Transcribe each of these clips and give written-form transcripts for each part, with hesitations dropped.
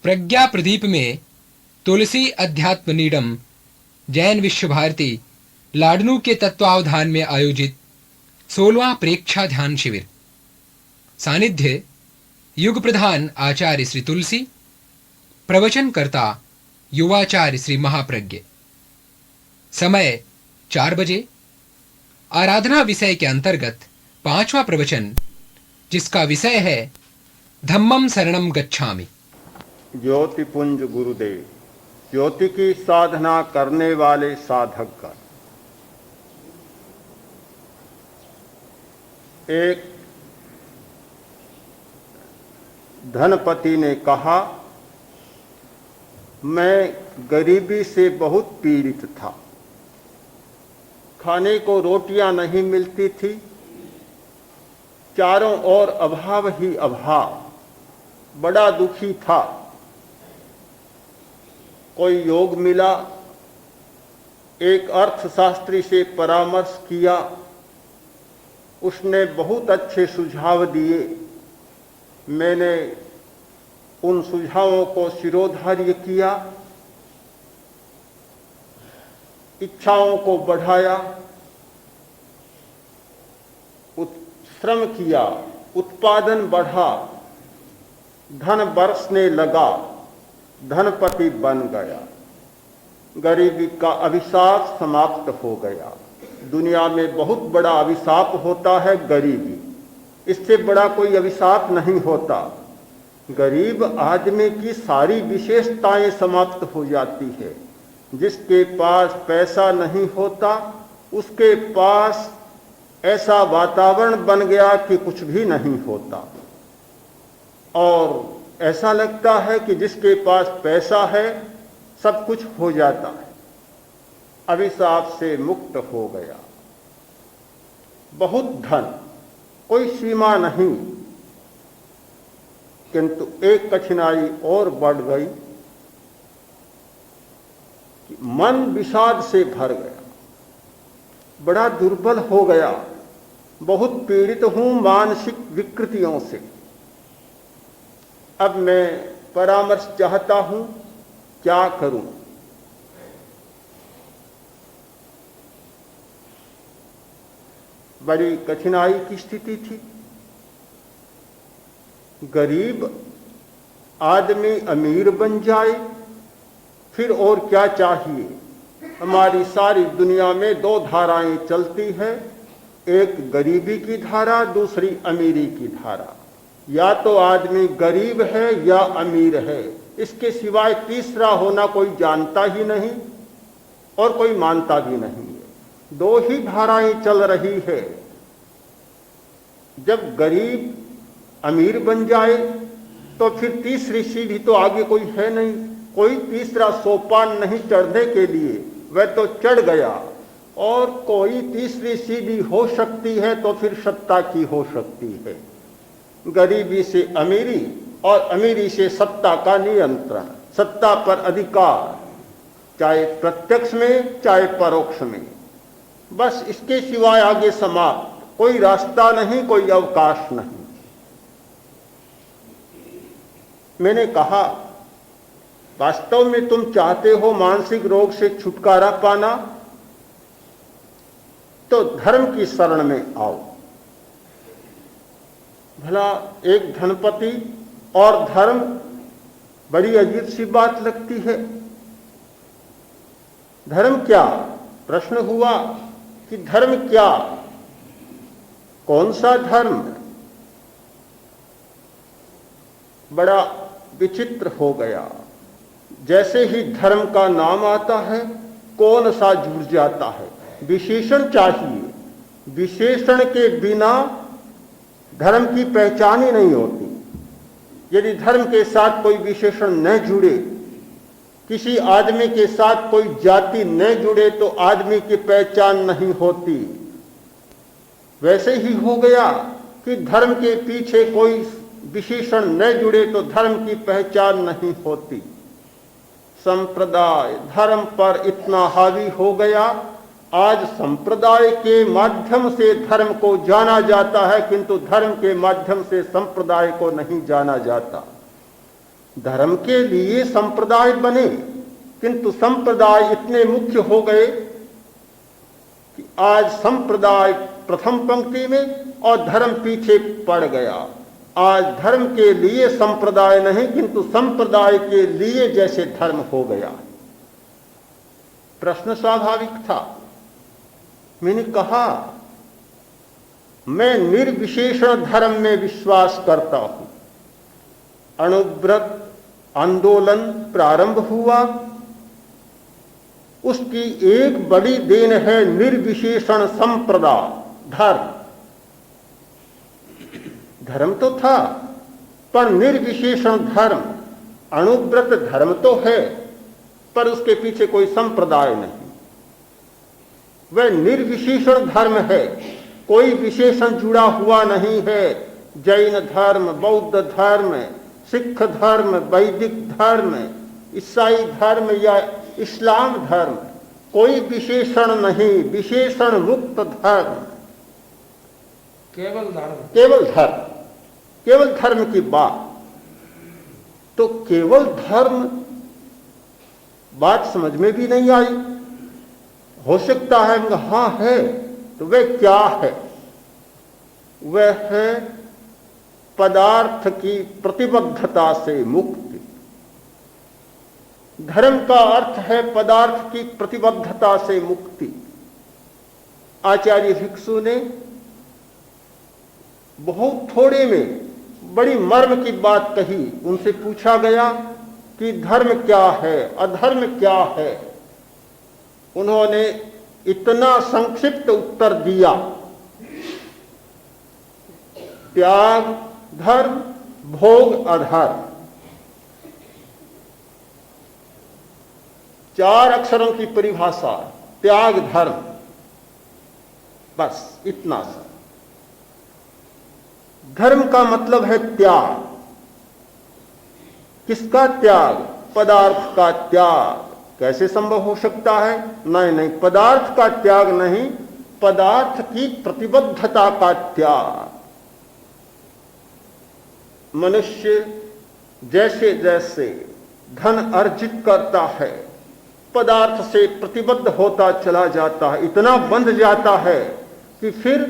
प्रज्ञा प्रदीप में तुलसी अध्यात्म नीडम जैन विश्व भारती लाडनू के तत्वावधान में आयोजित 16वां प्रेक्षा ध्यान शिविर। सानिध्य युग प्रधान आचार्य श्री तुलसी, प्रवचनकर्ता युवाचार्य श्री महाप्रज्ञ। समय 4 बजे। आराधना विषय के अंतर्गत 5वां प्रवचन, जिसका विषय है धम्मम शरणम गच्छामि। ज्योतिपुंज गुरुदेव, ज्योति की साधना करने वाले साधक का एक धनपति ने कहा, मैं गरीबी से बहुत पीड़ित था। खाने को रोटियां नहीं मिलती थी, चारों ओर अभाव ही अभाव, बड़ा दुखी था। कोई योग मिला, एक अर्थशास्त्री से परामर्श किया, उसने बहुत अच्छे सुझाव दिए। मैंने उन सुझावों को शिरोधार्य किया, इच्छाओं को बढ़ाया, श्रम किया, उत्पादन बढ़ा, धन बरसने लगा, धनपति बन गया। गरीबी का अभिशाप समाप्त हो गया। दुनिया में बहुत बड़ा अभिशाप होता है गरीबी, इससे बड़ा कोई अभिशाप नहीं होता। गरीब आदमी की सारी विशेषताएं समाप्त हो जाती है। जिसके पास पैसा नहीं होता, उसके पास ऐसा वातावरण बन गया कि कुछ भी नहीं होता, और ऐसा लगता है कि जिसके पास पैसा है सब कुछ हो जाता है। अभिशाप से मुक्त हो गया। बहुत धन, कोई सीमा नहीं, किंतु एक कठिनाई और बढ़ गई कि मन विषाद से भर गया, बड़ा दुर्बल हो गया। बहुत पीड़ित हूं मानसिक विकृतियों से। अब मैं परामर्श चाहता हूं, क्या करूं? बड़ी कठिनाई की स्थिति थी। गरीब आदमी अमीर बन जाए, फिर और क्या चाहिए? हमारी सारी दुनिया में 2 धाराएं चलती है, एक गरीबी की धारा, दूसरी अमीरी की धारा। या तो आदमी गरीब है या अमीर है, इसके सिवाय तीसरा होना कोई जानता ही नहीं और कोई मानता भी नहीं है। 2 ही धाराएं चल रही है। जब गरीब अमीर बन जाए तो फिर तीसरी सीढ़ी तो आगे कोई है नहीं, कोई तीसरा सोपान नहीं चढ़ने के लिए, वह तो चढ़ गया। और कोई तीसरी सीढ़ी हो सकती है तो फिर सत्ता की हो सकती है। गरीबी से अमीरी और अमीरी से सत्ता का नियंत्रण, सत्ता पर अधिकार, चाहे प्रत्यक्ष में चाहे परोक्ष में। बस इसके सिवाय आगे समाप्त, कोई रास्ता नहीं, कोई अवकाश नहीं। मैंने कहा, वास्तव में तुम चाहते हो मानसिक रोग से छुटकारा पाना, तो धर्म की शरण में आओ। भला एक धनपति और धर्म, बड़ी अजीब सी बात लगती है। धर्म क्या? प्रश्न हुआ कि धर्म क्या, कौन सा धर्म? बड़ा विचित्र हो गया। जैसे ही धर्म का नाम आता है, कौन सा जुड़ जाता है। विशेषण चाहिए, विशेषण के बिना धर्म की पहचान ही नहीं होती। यदि धर्म के साथ कोई विशेषण न जुड़े, किसी आदमी के साथ कोई जाति न जुड़े, तो आदमी की पहचान नहीं होती। वैसे ही हो गया कि धर्म के पीछे कोई विशेषण न जुड़े तो धर्म की पहचान नहीं होती। संप्रदाय धर्म पर इतना हावी हो गया, आज संप्रदाय के माध्यम से धर्म को जाना जाता है, किंतु धर्म के माध्यम से संप्रदाय को नहीं जाना जाता। धर्म के लिए संप्रदाय बने, किंतु संप्रदाय इतने मुख्य हो गए कि आज संप्रदाय प्रथम पंक्ति में और धर्म पीछे पड़ गया। आज धर्म के लिए संप्रदाय नहीं, किंतु संप्रदाय के लिए जैसे धर्म हो गया। प्रश्न स्वाभाविक था। मैंने कहा, मैं निर्विशेषण धर्म में विश्वास करता हूं। अणुव्रत आंदोलन प्रारंभ हुआ, उसकी एक बड़ी देन है निर्विशेषण संप्रदाय धर्म। धर्म तो था, पर निर्विशेषण धर्म। अणुव्रत धर्म तो है, पर उसके पीछे कोई संप्रदाय नहीं। वह निर्विशेषण धर्म है, कोई विशेषण जुड़ा हुआ नहीं है। जैन धर्म, बौद्ध धर्म, सिख धर्म, वैदिक धर्म, ईसाई धर्म या इस्लाम धर्म, कोई विशेषण नहीं, विशेषण मुक्त धर्म, केवल धर्म, केवल धर्म, केवल धर्म की बात। तो केवल धर्म बात समझ में भी नहीं आई। हो सकता है हाँ है, तो वह क्या है? वह है पदार्थ की प्रतिबद्धता से मुक्ति। धर्म का अर्थ है पदार्थ की प्रतिबद्धता से मुक्ति। आचार्य भिक्षु ने बहुत थोड़े में बड़ी मर्म की बात कही। उनसे पूछा गया कि धर्म क्या है, अधर्म क्या है? उन्होंने इतना संक्षिप्त उत्तर दिया, त्याग धर्म, भोग अधर्म। 4 अक्षरों की परिभाषा, त्याग धर्म, बस इतना सा। धर्म का मतलब है त्याग। किसका त्याग? पदार्थ का त्याग। कैसे संभव हो सकता है? नहीं, पदार्थ का त्याग नहीं, पदार्थ की प्रतिबद्धता का त्याग। मनुष्य जैसे जैसे धन अर्जित करता है, पदार्थ से प्रतिबद्ध होता चला जाता है, इतना बंध जाता है कि फिर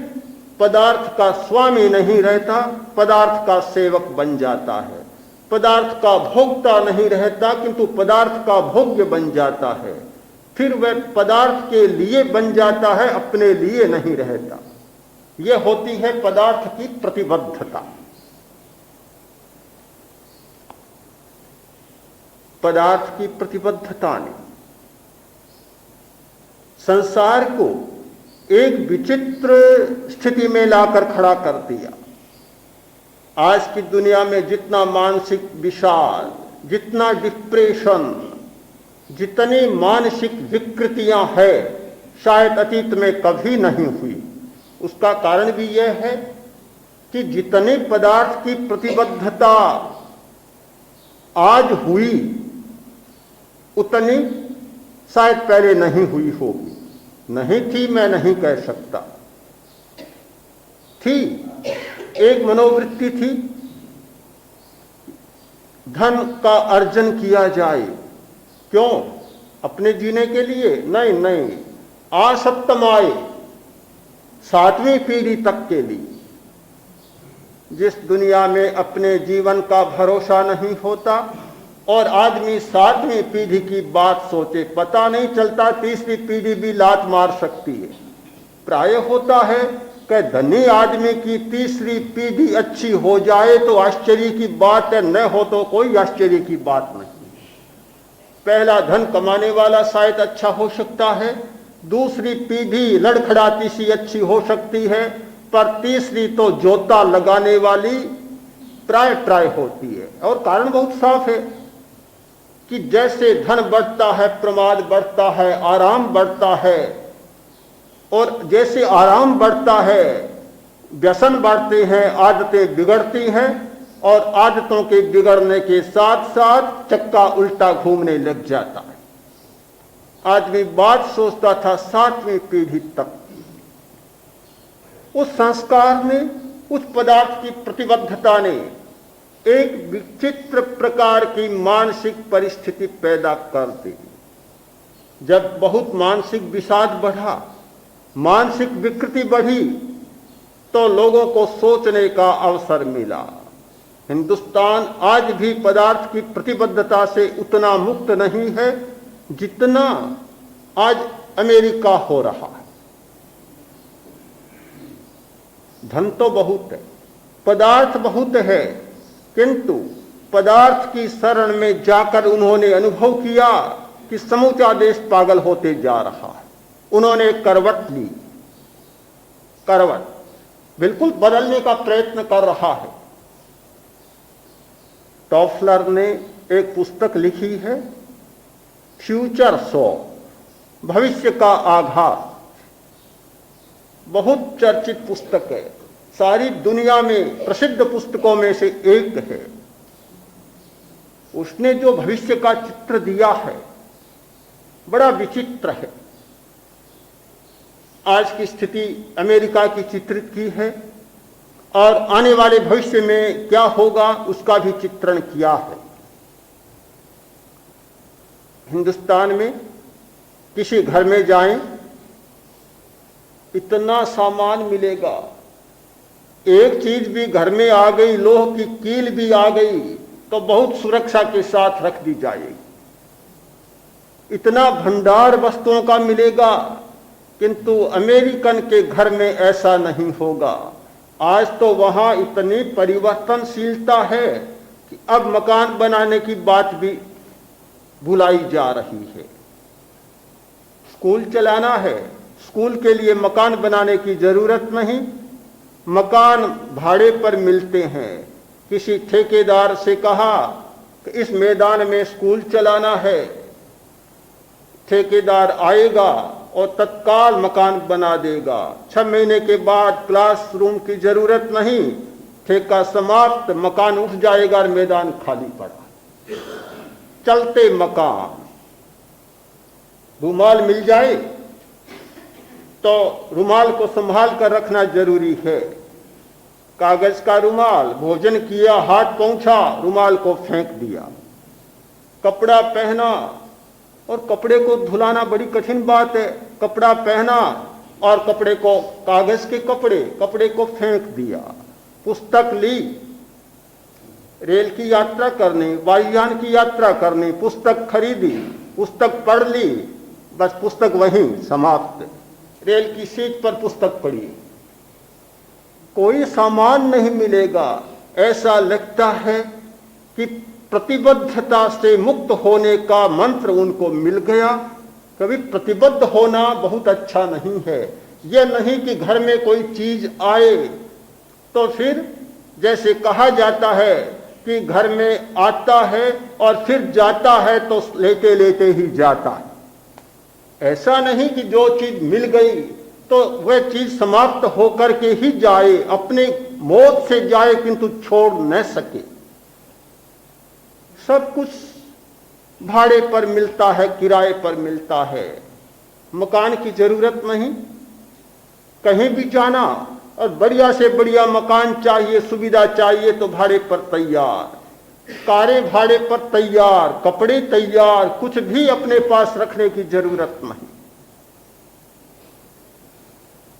पदार्थ का स्वामी नहीं रहता, पदार्थ का सेवक बन जाता है। पदार्थ का भोक्ता नहीं रहता, किंतु पदार्थ का भोग्य बन जाता है। फिर वह पदार्थ के लिए बन जाता है, अपने लिए नहीं रहता। यह होती है पदार्थ की प्रतिबद्धता। पदार्थ की प्रतिबद्धता ने संसार को एक विचित्र स्थिति में लाकर खड़ा कर दिया। आज की दुनिया में जितना मानसिक विषाद, जितना डिप्रेशन, जितनी मानसिक विकृतियां हैं, शायद अतीत में कभी नहीं हुई। उसका कारण भी यह है कि जितने पदार्थ की प्रतिबद्धता आज हुई, उतनी शायद पहले नहीं हुई होगी। नहीं थी, मैं नहीं कह सकता। थी, एक मनोवृत्ति थी, धन का अर्जन किया जाए। क्यों? अपने जीने के लिए? नहीं, आसक्तमाए, 7वीं पीढ़ी तक के लिए। जिस दुनिया में अपने जीवन का भरोसा नहीं होता और आदमी 7वीं पीढ़ी की बात सोचे, पता नहीं चलता 3री पीढ़ी भी लात मार सकती है। प्राय होता है कि धनी आदमी की 3री पीढ़ी अच्छी हो जाए तो आश्चर्य की बात है, न हो तो कोई आश्चर्य की बात नहीं। पहला धन कमाने वाला शायद अच्छा हो सकता है, दूसरी पीढ़ी लड़खड़ाती सी अच्छी हो सकती है, पर तीसरी तो जोता लगाने वाली प्राय होती है। और कारण बहुत साफ है कि जैसे धन बढ़ता है, प्रमाद बढ़ता है, आराम बढ़ता है, और जैसे आराम बढ़ता है, व्यसन बढ़ते हैं, आदतें बिगड़ती हैं, और आदतों के बिगड़ने के साथ साथ चक्का उल्टा घूमने लग जाता है। आदमी बात सोचता था 7वीं पीढ़ी तक। उस संस्कार ने, उस पदार्थ की प्रतिबद्धता ने एक विचित्र प्रकार की मानसिक परिस्थिति पैदा कर दी। जब बहुत मानसिक विषाद बढ़ा, मानसिक विकृति बढ़ी, तो लोगों को सोचने का अवसर मिला। हिंदुस्तान आज भी पदार्थ की प्रतिबद्धता से उतना मुक्त नहीं है जितना आज अमेरिका हो रहा है। धन तो बहुत है, पदार्थ बहुत है, किंतु पदार्थ की शरण में जाकर उन्होंने अनुभव किया कि समूचा देश पागल होते जा रहा है। उन्होंने करवट ली, करवट बिल्कुल बदलने का प्रयत्न कर रहा है। टॉफलर ने एक पुस्तक लिखी है, फ्यूचर शो, भविष्य का आघात। बहुत चर्चित पुस्तक है, सारी दुनिया में प्रसिद्ध पुस्तकों में से एक है। उसने जो भविष्य का चित्र दिया है बड़ा विचित्र है। आज की स्थिति अमेरिका की चित्रित की है और आने वाले भविष्य में क्या होगा उसका भी चित्रण किया है। हिंदुस्तान में किसी घर में जाएं, इतना सामान मिलेगा, एक चीज भी घर में आ गई, लोह की कील भी आ गई तो बहुत सुरक्षा के साथ रख दी जाएगी। इतना भंडार वस्तुओं का मिलेगा, किंतु अमेरिकन के घर में ऐसा नहीं होगा। आज तो वहां इतनी परिवर्तनशीलता है कि अब मकान बनाने की बात भी भुलाई जा रही है। स्कूल चलाना है, स्कूल के लिए मकान बनाने की जरूरत नहीं, मकान भाड़े पर मिलते हैं। किसी ठेकेदार से कहा कि इस मैदान में स्कूल चलाना है, ठेकेदार आएगा और तत्काल मकान बना देगा। 6 महीने के बाद क्लासरूम की जरूरत नहीं, ठेका समाप्त, मकान उठ जाएगा और मैदान खाली पड़ा। चलते मकान। रुमाल मिल जाए तो रुमाल को संभाल कर रखना जरूरी है। कागज का रुमाल, भोजन किया, हाथ पहुंचा, रुमाल को फेंक दिया। कपड़ा पहना, और कपड़े को धुलाना बड़ी कठिन बात है। कपड़ा पहना और कपड़े को, कागज के कपड़े को फेंक दिया। पुस्तक ली, रेल की यात्रा करनी, वायुयान की यात्रा करनी, पुस्तक खरीदी, पुस्तक पढ़ ली, बस पुस्तक वहीं समाप्त। रेल की सीट पर पुस्तक पढ़ी, कोई सामान नहीं मिलेगा। ऐसा लगता है कि प्रतिबद्धता से मुक्त होने का मंत्र उनको मिल गया। कभी प्रतिबद्ध होना बहुत अच्छा नहीं है। यह नहीं कि घर में कोई चीज आए तो फिर जैसे कहा जाता है कि घर में आता है और फिर जाता है तो लेते लेते ही जाता है। ऐसा नहीं कि जो चीज मिल गई तो वह चीज समाप्त होकर के ही जाए, अपने मौत से जाए किंतु छोड़ न सके। सब कुछ भाड़े पर मिलता है, किराए पर मिलता है। मकान की जरूरत नहीं, कहीं भी जाना और बढ़िया से बढ़िया मकान चाहिए, सुविधा चाहिए तो भाड़े पर तैयार, कारें भाड़े पर तैयार, कपड़े तैयार, कुछ भी अपने पास रखने की जरूरत नहीं।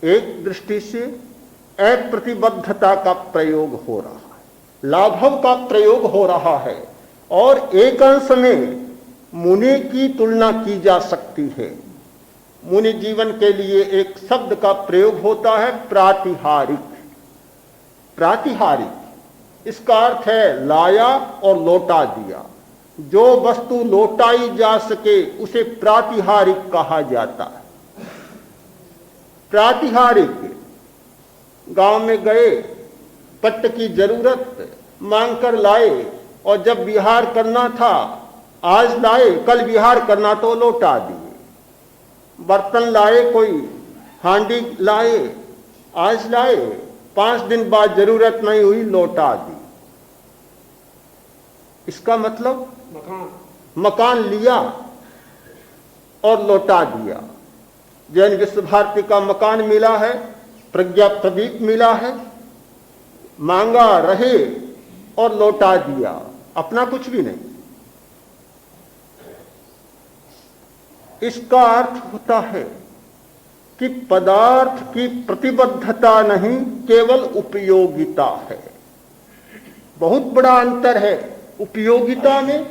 एक दृष्टि से अप्रतिबद्धता का प्रयोग हो रहा है, लाघव का प्रयोग हो रहा है, और एक अंश में मुनि की तुलना की जा सकती है। मुनि जीवन के लिए एक शब्द का प्रयोग होता है, प्रातिहारिक। प्रातिहारिक इसका अर्थ है लाया और लौटा दिया। जो वस्तु लौटाई जा सके उसे प्रातिहारिक कहा जाता है। प्रातिहारिक, गांव में गए, पट्ट की जरूरत मांग कर लाए और जब विहार करना था आज लाए, कल विहार करना तो लौटा दिए। बर्तन लाए, कोई हांडी लाए, आज लाए, 5 दिन बाद जरूरत नहीं हुई, लौटा दी। इसका मतलब मकान लिया और लौटा दिया। जैन विश्व भारती का मकान मिला है, प्रज्ञा प्रदीप मिला है, मांगा रहे, और लौटा दिया, अपना कुछ भी नहीं। इसका अर्थ होता है कि पदार्थ की प्रतिबद्धता नहीं, केवल उपयोगिता है। बहुत बड़ा अंतर है उपयोगिता में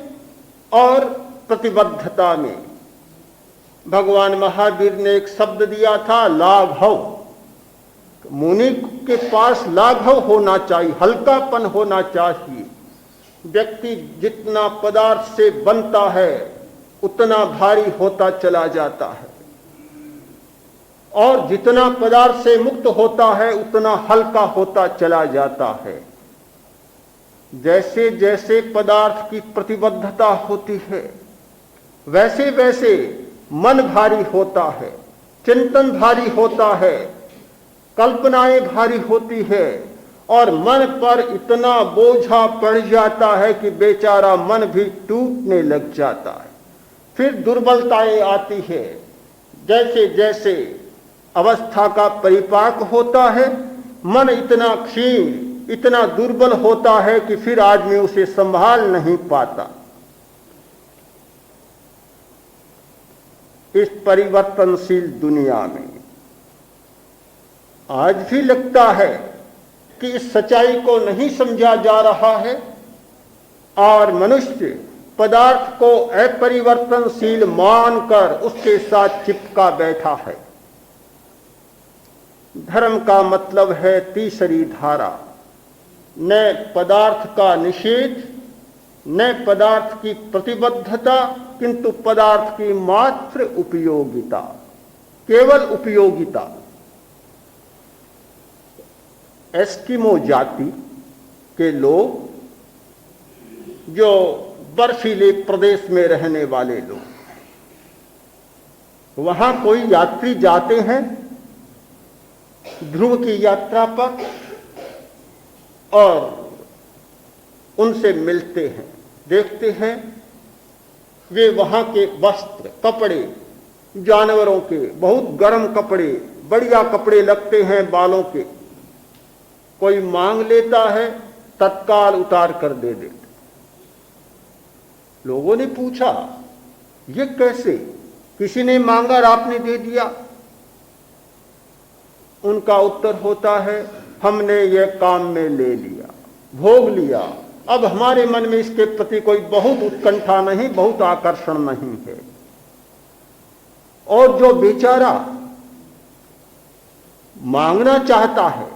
और प्रतिबद्धता में। भगवान महावीर ने एक शब्द दिया था, लाघव। मुनि के पास लाघव होना चाहिए, हल्कापन होना चाहिए। व्यक्ति जितना पदार्थ से बनता है उतना भारी होता चला जाता है, और जितना पदार्थ से मुक्त होता है उतना हल्का होता चला जाता है। जैसे जैसे पदार्थ की प्रतिबद्धता होती है वैसे वैसे मन भारी होता है, चिंतन भारी होता है, कल्पनाएं भारी होती है, और मन पर इतना बोझा पड़ जाता है कि बेचारा मन भी टूटने लग जाता है। फिर दुर्बलताएं आती है। जैसे जैसे अवस्था का परिपाक होता है, मन इतना क्षीण, इतना दुर्बल होता है कि फिर आदमी उसे संभाल नहीं पाता। इस परिवर्तनशील दुनिया में आज भी लगता है कि इस सच्चाई को नहीं समझा जा रहा है, और मनुष्य पदार्थ को अपरिवर्तनशील मानकर उसके साथ चिपका बैठा है। धर्म का मतलब है तीसरी धारा, न पदार्थ का निषेध, न पदार्थ की प्रतिबद्धता, किंतु पदार्थ की मात्र उपयोगिता, केवल उपयोगिता। एस्किमो जाति के लोग, जो बर्फीले प्रदेश में रहने वाले लोग, वहां कोई यात्री जाते हैं ध्रुव की यात्रा पर और उनसे मिलते हैं, देखते हैं वे वहां के वस्त्र, कपड़े, जानवरों के बहुत गर्म कपड़े, बढ़िया कपड़े लगते हैं बालों के। कोई मांग लेता है, तत्काल उतार कर दे देते। लोगों ने पूछा, ये कैसे? किसी ने मांगा और आपने दे दिया? उनका उत्तर होता है, हमने ये काम में ले लिया, भोग लिया, अब हमारे मन में इसके प्रति कोई बहुत उत्कंठा नहीं, बहुत आकर्षण नहीं है। और जो बेचारा मांगना चाहता है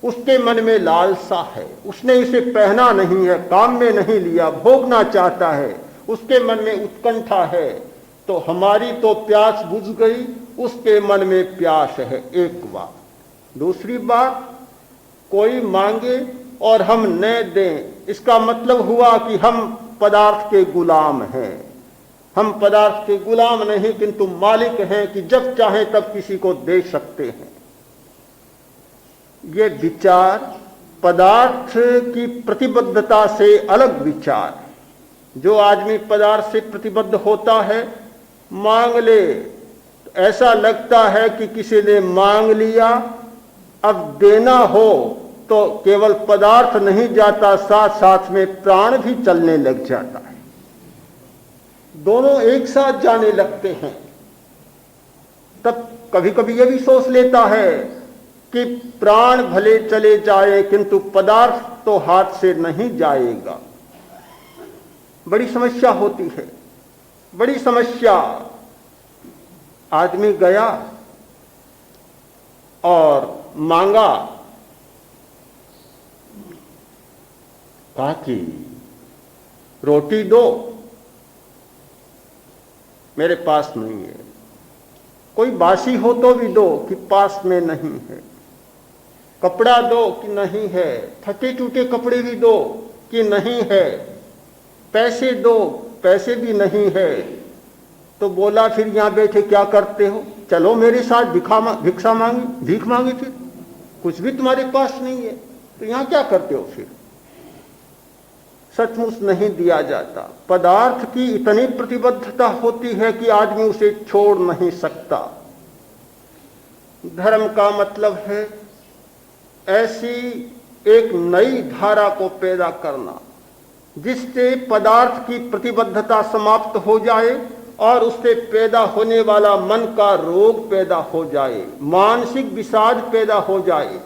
उसके मन में लालसा है, उसने इसे पहना नहीं है, काम में नहीं लिया, भोगना चाहता है, उसके मन में उत्कंठा है, तो हमारी तो प्यास बुझ गई, उसके मन में प्यास है। एक बात। दूसरी बात, कोई मांगे और हम न दें, इसका मतलब हुआ कि हम पदार्थ के गुलाम हैं। हम पदार्थ के गुलाम नहीं, किंतु मालिक हैं कि जब चाहें तब किसी को दे सकते हैं। ये विचार पदार्थ की प्रतिबद्धता से अलग विचार है। जो आदमी पदार्थ से प्रतिबद्ध होता है, मांग ले, ऐसा लगता है कि किसी ने मांग लिया, अब देना हो तो केवल पदार्थ नहीं जाता, साथ साथ में प्राण भी चलने लग जाता है। दोनों एक साथ जाने लगते हैं। तब कभी कभी यह भी सोच लेता है कि प्राण भले चले जाए किंतु पदार्थ तो हाथ से नहीं जाएगा। बड़ी समस्या होती है, बड़ी समस्या। आदमी गया और मांगा, कहा कि रोटी दो, मेरे पास नहीं है। कोई बासी हो तो भी दो, कि पास में नहीं है। कपड़ा दो, कि नहीं है। फटे टूटे कपड़े भी दो, कि नहीं है। पैसे दो, पैसे भी नहीं है। तो बोला, फिर यहां बैठे क्या करते हो? चलो मेरे साथ भिक्षा मांगी, भीख मांगी। फिर कुछ भी तुम्हारे पास नहीं है तो यहां क्या करते हो? फिर सचमुच नहीं दिया जाता। पदार्थ की इतनी प्रतिबद्धता होती है कि आदमी उसे छोड़ नहीं सकता। धर्म का मतलब है ऐसी एक नई धारा को पैदा करना, जिससे पदार्थ की प्रतिबद्धता समाप्त हो जाए और उससे पैदा होने वाला मन का रोग पैदा हो जाए, मानसिक विषाद पैदा हो जाए।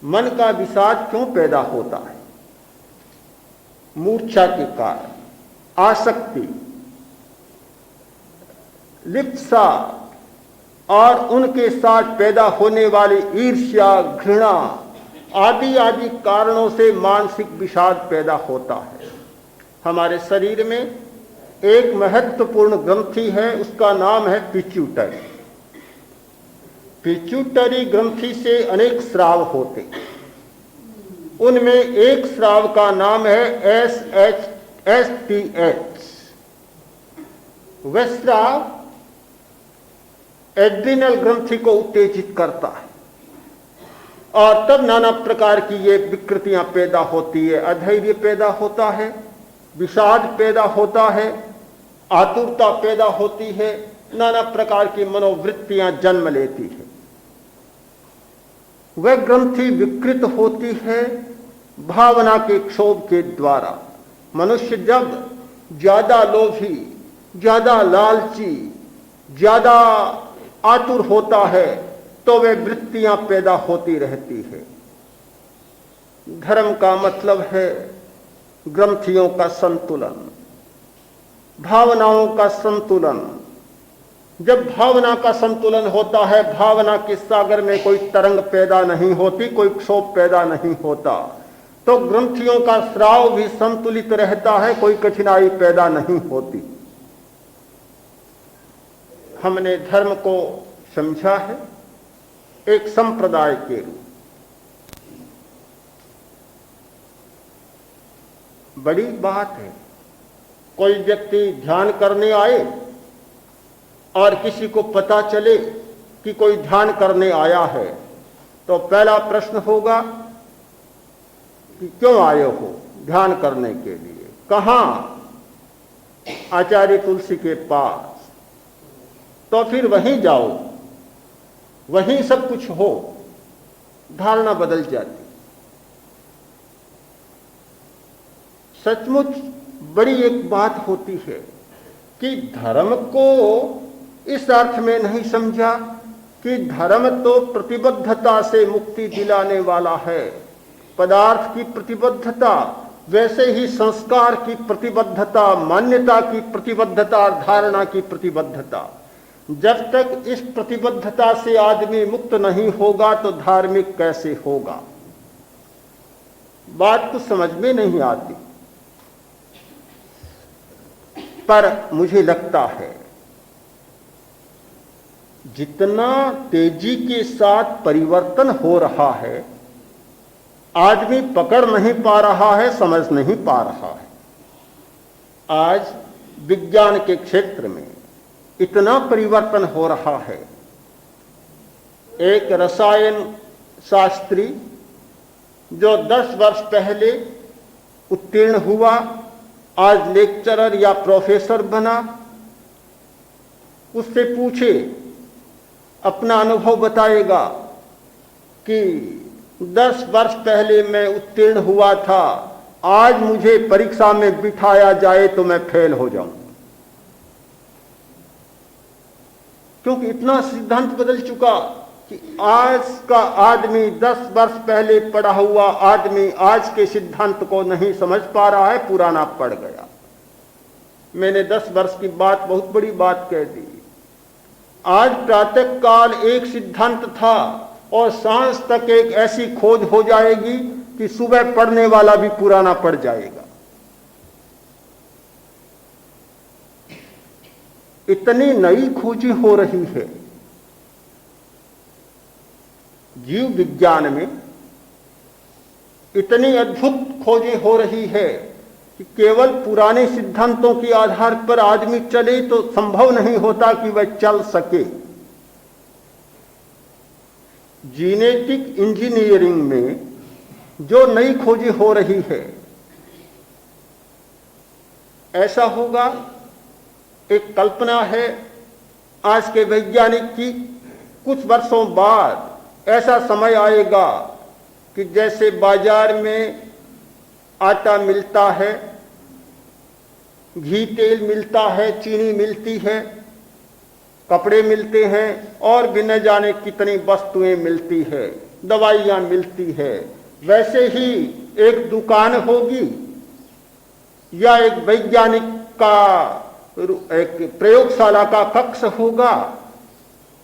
मन का विषाद क्यों पैदा होता है? मूर्छा के कारण, आसक्ति, लिप्सा और उनके साथ पैदा होने वाली ईर्ष्या, घृणा आदि आदि कारणों से मानसिक विषाद पैदा होता है। हमारे शरीर में एक महत्वपूर्ण ग्रंथि है, उसका नाम है पिट्यूटरी। पिट्यूटरी ग्रंथि से अनेक स्राव होते, उनमें एक स्राव का नाम है SHSTH। वह स्राव एड्रिनल ग्रंथि को उत्तेजित करता है और तब नाना प्रकार की ये विकृतियां पैदा होती है। अधैर्य पैदा होता है, विषाद पैदा होता है, आतुरता पैदा होती है, नाना प्रकार की मनोवृत्तियां जन्म लेती है। वह ग्रंथि विकृत होती है भावना के क्षोभ के द्वारा। मनुष्य जब ज्यादा लोभी, ज्यादा लालची, ज्यादा आतुर होता है तो वे वृत्तियां पैदा होती रहती है। धर्म का मतलब है ग्रंथियों का संतुलन, भावनाओं का संतुलन। जब भावना का संतुलन होता है, भावना के सागर में कोई तरंग पैदा नहीं होती, कोई क्षोभ पैदा नहीं होता, तो ग्रंथियों का स्राव भी संतुलित रहता है, कोई कठिनाई पैदा नहीं होती। हमने धर्म को समझा है एक संप्रदाय के रूप। बड़ी बात है, कोई व्यक्ति ध्यान करने आए और किसी को पता चले कि कोई ध्यान करने आया है, तो पहला प्रश्न होगा कि क्यों आए हो ध्यान करने के लिए? कहाँ? आचार्य तुलसी के पास। तो फिर वहीं जाओ, वहीं सब कुछ हो। धारणा बदल जाती। सचमुच बड़ी एक बात होती है कि धर्म को इस अर्थ में नहीं समझा कि धर्म तो प्रतिबद्धता से मुक्ति दिलाने वाला है। पदार्थ की प्रतिबद्धता, वैसे ही संस्कार की प्रतिबद्धता, मान्यता की प्रतिबद्धता, धारणा की प्रतिबद्धता। जब तक इस प्रतिबद्धता से आदमी मुक्त नहीं होगा तो धार्मिक कैसे होगा? बात कुछ समझ में नहीं आती। पर मुझे लगता है जितना तेजी के साथ परिवर्तन हो रहा है, आदमी पकड़ नहीं पा रहा है, समझ नहीं पा रहा है। आज विज्ञान के क्षेत्र में इतना परिवर्तन हो रहा है। एक रसायन शास्त्री जो 10 वर्ष पहले उत्तीर्ण हुआ, आज लेक्चरर या प्रोफेसर बना, उससे पूछे, अपना अनुभव बताएगा कि 10 वर्ष पहले मैं उत्तीर्ण हुआ था, आज मुझे परीक्षा में बिठाया जाए तो मैं फेल हो जाऊं। क्योंकि इतना सिद्धांत बदल चुका कि आज का आदमी, 10 वर्ष पहले पढ़ा हुआ आदमी आज के सिद्धांत को नहीं समझ पा रहा है, पुराना पड़ गया। मैंने 10 वर्ष की बात बहुत बड़ी बात कह दी। आज प्रातः काल एक सिद्धांत था और सांझ तक एक ऐसी खोज हो जाएगी कि सुबह पढ़ने वाला भी पुराना पड़ जाएगा। इतनी नई खोजें हो रही है। जीव विज्ञान में इतनी अद्भुत खोजें हो रही है कि केवल पुराने सिद्धांतों के आधार पर आदमी चले तो संभव नहीं होता कि वह चल सके। जीनेटिक इंजीनियरिंग में जो नई खोजें हो रही है, ऐसा होगा, एक कल्पना है आज के वैज्ञानिक की, कुछ वर्षों बाद ऐसा समय आएगा कि जैसे बाजार में आटा मिलता है, घी तेल मिलता है, चीनी मिलती है, कपड़े मिलते हैं और भी न जाने कितनी वस्तुएं मिलती है, दवाइयाँ मिलती है, वैसे ही एक दुकान होगी या एक वैज्ञानिक का एक प्रयोगशाला का कक्ष होगा।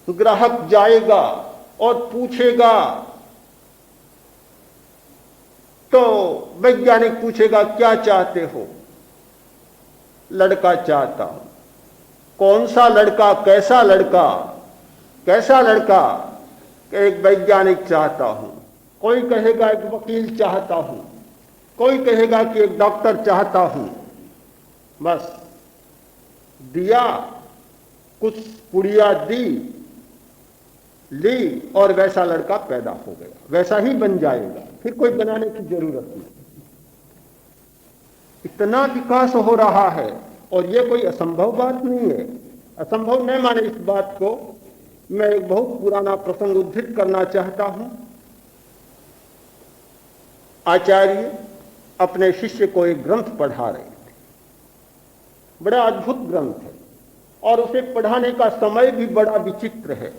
ग्राहक जाएगा और पूछेगा, तो वैज्ञानिक पूछेगा क्या चाहते हो? लड़का चाहता हूं। कौन सा लड़का, कैसा लड़का? कैसा लड़का? एक वैज्ञानिक चाहता हूं। कोई कहेगा एक वकील चाहता हूं, कोई कहेगा कि एक डॉक्टर चाहता हूं। बस दिया, कुछ पुड़िया दी, ली और वैसा लड़का पैदा हो गया, वैसा ही बन जाएगा, फिर कोई बनाने की जरूरत नहीं। इतना विकास हो रहा है और ये कोई असंभव बात नहीं है। असंभव न माने इस बात को। मैं एक बहुत पुराना प्रसंग उद्धृत करना चाहता हूं। आचार्य अपने शिष्य को एक ग्रंथ पढ़ा रहे थे, बड़ा अद्भुत ग्रंथ है और उसे पढ़ाने का समय भी बड़ा विचित्र है।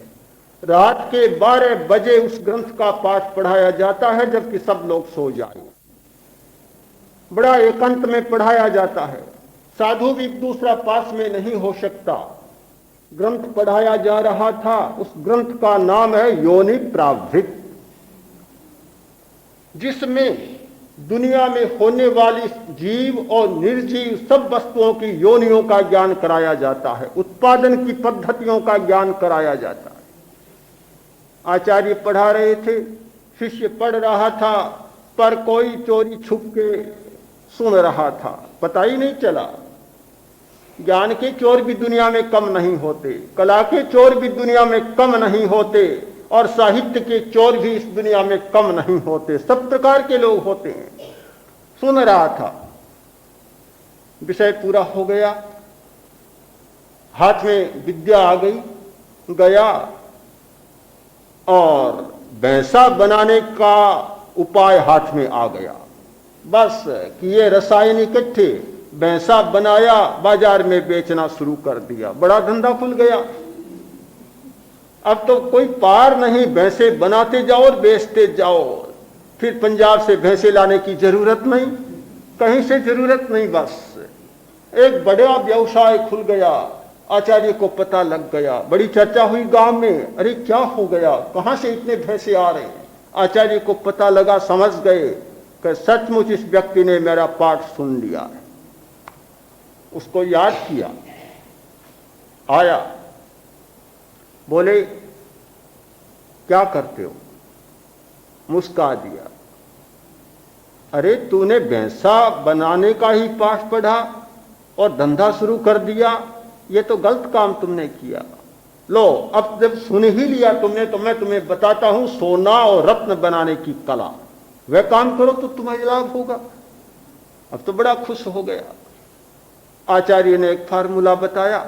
रात के 12 बजे उस ग्रंथ का पाठ पढ़ाया जाता है, जबकि सब लोग सो जाए। बड़ा एकांत में पढ़ाया जाता है, साधु भी दूसरा पास में नहीं हो सकता। ग्रंथ पढ़ाया जा रहा था, उस ग्रंथ का नाम है योनि प्रावृत्त, जिसमें दुनिया में होने वाली जीव और निर्जीव सब वस्तुओं की योनियों का ज्ञान कराया जाता है, उत्पादन की पद्धतियों का ज्ञान कराया जाता है। आचार्य पढ़ा रहे थे, शिष्य पढ़ रहा था, पर कोई चोरी छुप के सुन रहा था, पता ही नहीं चला। ज्ञान के चोर भी दुनिया में कम नहीं होते, कला के चोर भी दुनिया में कम नहीं होते और साहित्य के चोर भी इस दुनिया में कम नहीं होते। सब प्रकार के लोग होते हैं। सुन रहा था, विषय पूरा हो गया, हाथ में विद्या आ गई, गया और भैंसा बनाने का उपाय हाथ में आ गया। बस कि ये रसायन इकट्ठे, भैंसा बनाया, बाजार में बेचना शुरू कर दिया, बड़ा धंधा खुल गया। अब तो कोई पार नहीं, भैंसे बनाते जाओ और बेचते जाओ। फिर पंजाब से भैंसे लाने की जरूरत नहीं, कहीं से जरूरत नहीं, बस एक बड़ा व्यवसाय खुल गया। आचार्य को पता लग गया, बड़ी चर्चा हुई गांव में, अरे क्या हो गया, कहां से इतने भैंसे आ रहे हैं? आचार्य को पता लगा, समझ गए कि सचमुच इस व्यक्ति ने मेरा पाठ सुन लिया है। उसको याद किया, आया, बोले क्या करते हो? मुस्का दिया, अरे तूने भैंसा बनाने का ही पाठ पढ़ा और धंधा शुरू कर दिया, ये तो गलत काम तुमने किया। लो अब जब सुन ही लिया तुमने, तो मैं तुम्हें बताता हूं सोना और रत्न बनाने की कला, वह काम करो तो तुम्हारा लाभ होगा। अब तो बड़ा खुश हो गया। आचार्य ने एक फार्मूला बताया,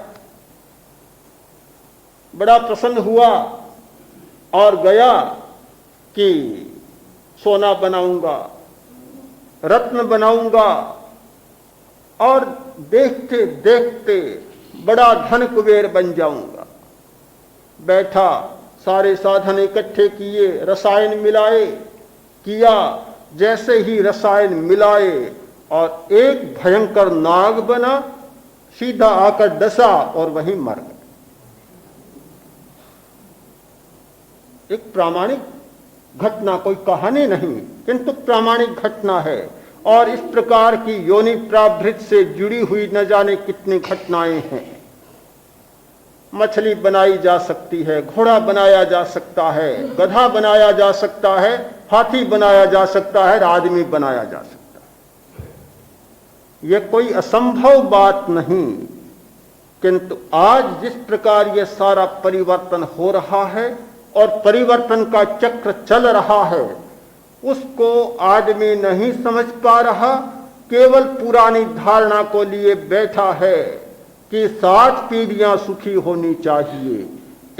बड़ा प्रसन्न हुआ और गया कि सोना बनाऊंगा, रत्न बनाऊंगा और देखते देखते बड़ा धन कुबेर बन जाऊंगा। बैठा, सारे साधन इकट्ठे किए, रसायन मिलाए, किया। जैसे ही रसायन मिलाए और एक भयंकर नाग बना, सीधा आकर डसा और वहीं मर गया। एक प्रामाणिक घटना, कोई कहानी नहीं, किंतु प्रामाणिक घटना है। और इस प्रकार की योनि प्रावृत्त से जुड़ी हुई न जाने कितनी घटनाएं हैं। मछली बनाई जा सकती है, घोड़ा बनाया जा सकता है, गधा बनाया जा सकता है, हाथी बनाया जा सकता है, आदमी बनाया जा सकता है। यह कोई असंभव बात नहीं। किंतु आज जिस प्रकार यह सारा परिवर्तन हो रहा है और परिवर्तन का चक्र चल रहा है, उसको आदमी नहीं समझ पा रहा, केवल पुरानी धारणा को लिए बैठा है कि 7 पीढ़ियां सुखी होनी चाहिए।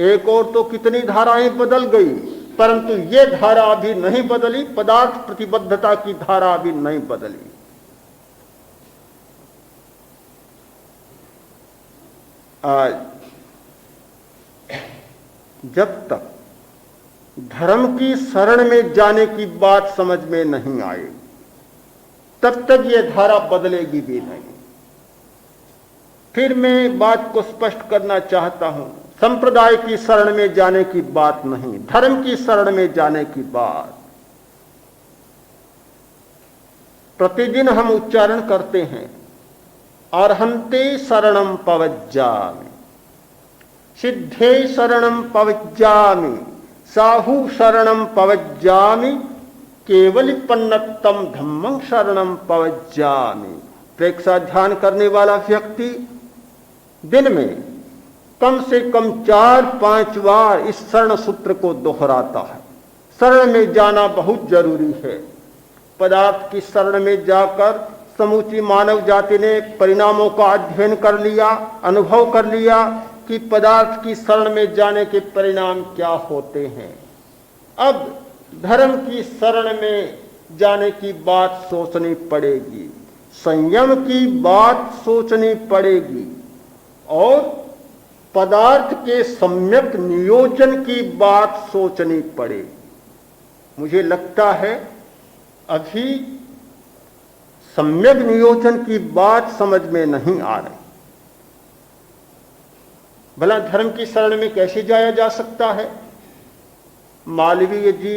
एक और तो कितनी धाराएं बदल गई। परंतु ये धारा अभी नहीं बदली, पदार्थ प्रतिबद्धता की धारा अभी नहीं बदली। आज जब तक धर्म की शरण में जाने की बात समझ में नहीं आएगी, तब तक ये धारा बदलेगी भी नहीं। फिर मैं बात को स्पष्ट करना चाहता हूं, संप्रदाय की शरण में जाने की बात नहीं, धर्म की शरण में जाने की बात। प्रतिदिन हम उच्चारण करते हैं, अर्हन्ते शरणं पवज्जामि, सिद्धे शरणं पवज्जामि, साहु शरणं पवज्जामि, केवलिपन्नतम धम्मं शरणं पवज्जामि। प्रेक्षा ध्यान करने वाला व्यक्ति दिन में कम से कम 4-5 बार इस शरण सूत्र को दोहराता है। शरण में जाना बहुत जरूरी है। पदार्थ की शरण में जाकर समूची मानव जाति ने परिणामों का अध्ययन कर लिया, अनुभव कर लिया कि पदार्थ की शरण में जाने के परिणाम क्या होते हैं। अब धर्म की शरण में जाने की बात सोचनी पड़ेगी, संयम की बात सोचनी पड़ेगी और पदार्थ के सम्यक नियोजन की बात सोचनी पड़ेगी। मुझे लगता है अभी सम्यक नियोजन की बात समझ में नहीं आ रही। भला धर्म की शरण में कैसे जाया जा सकता है? मालवीय जी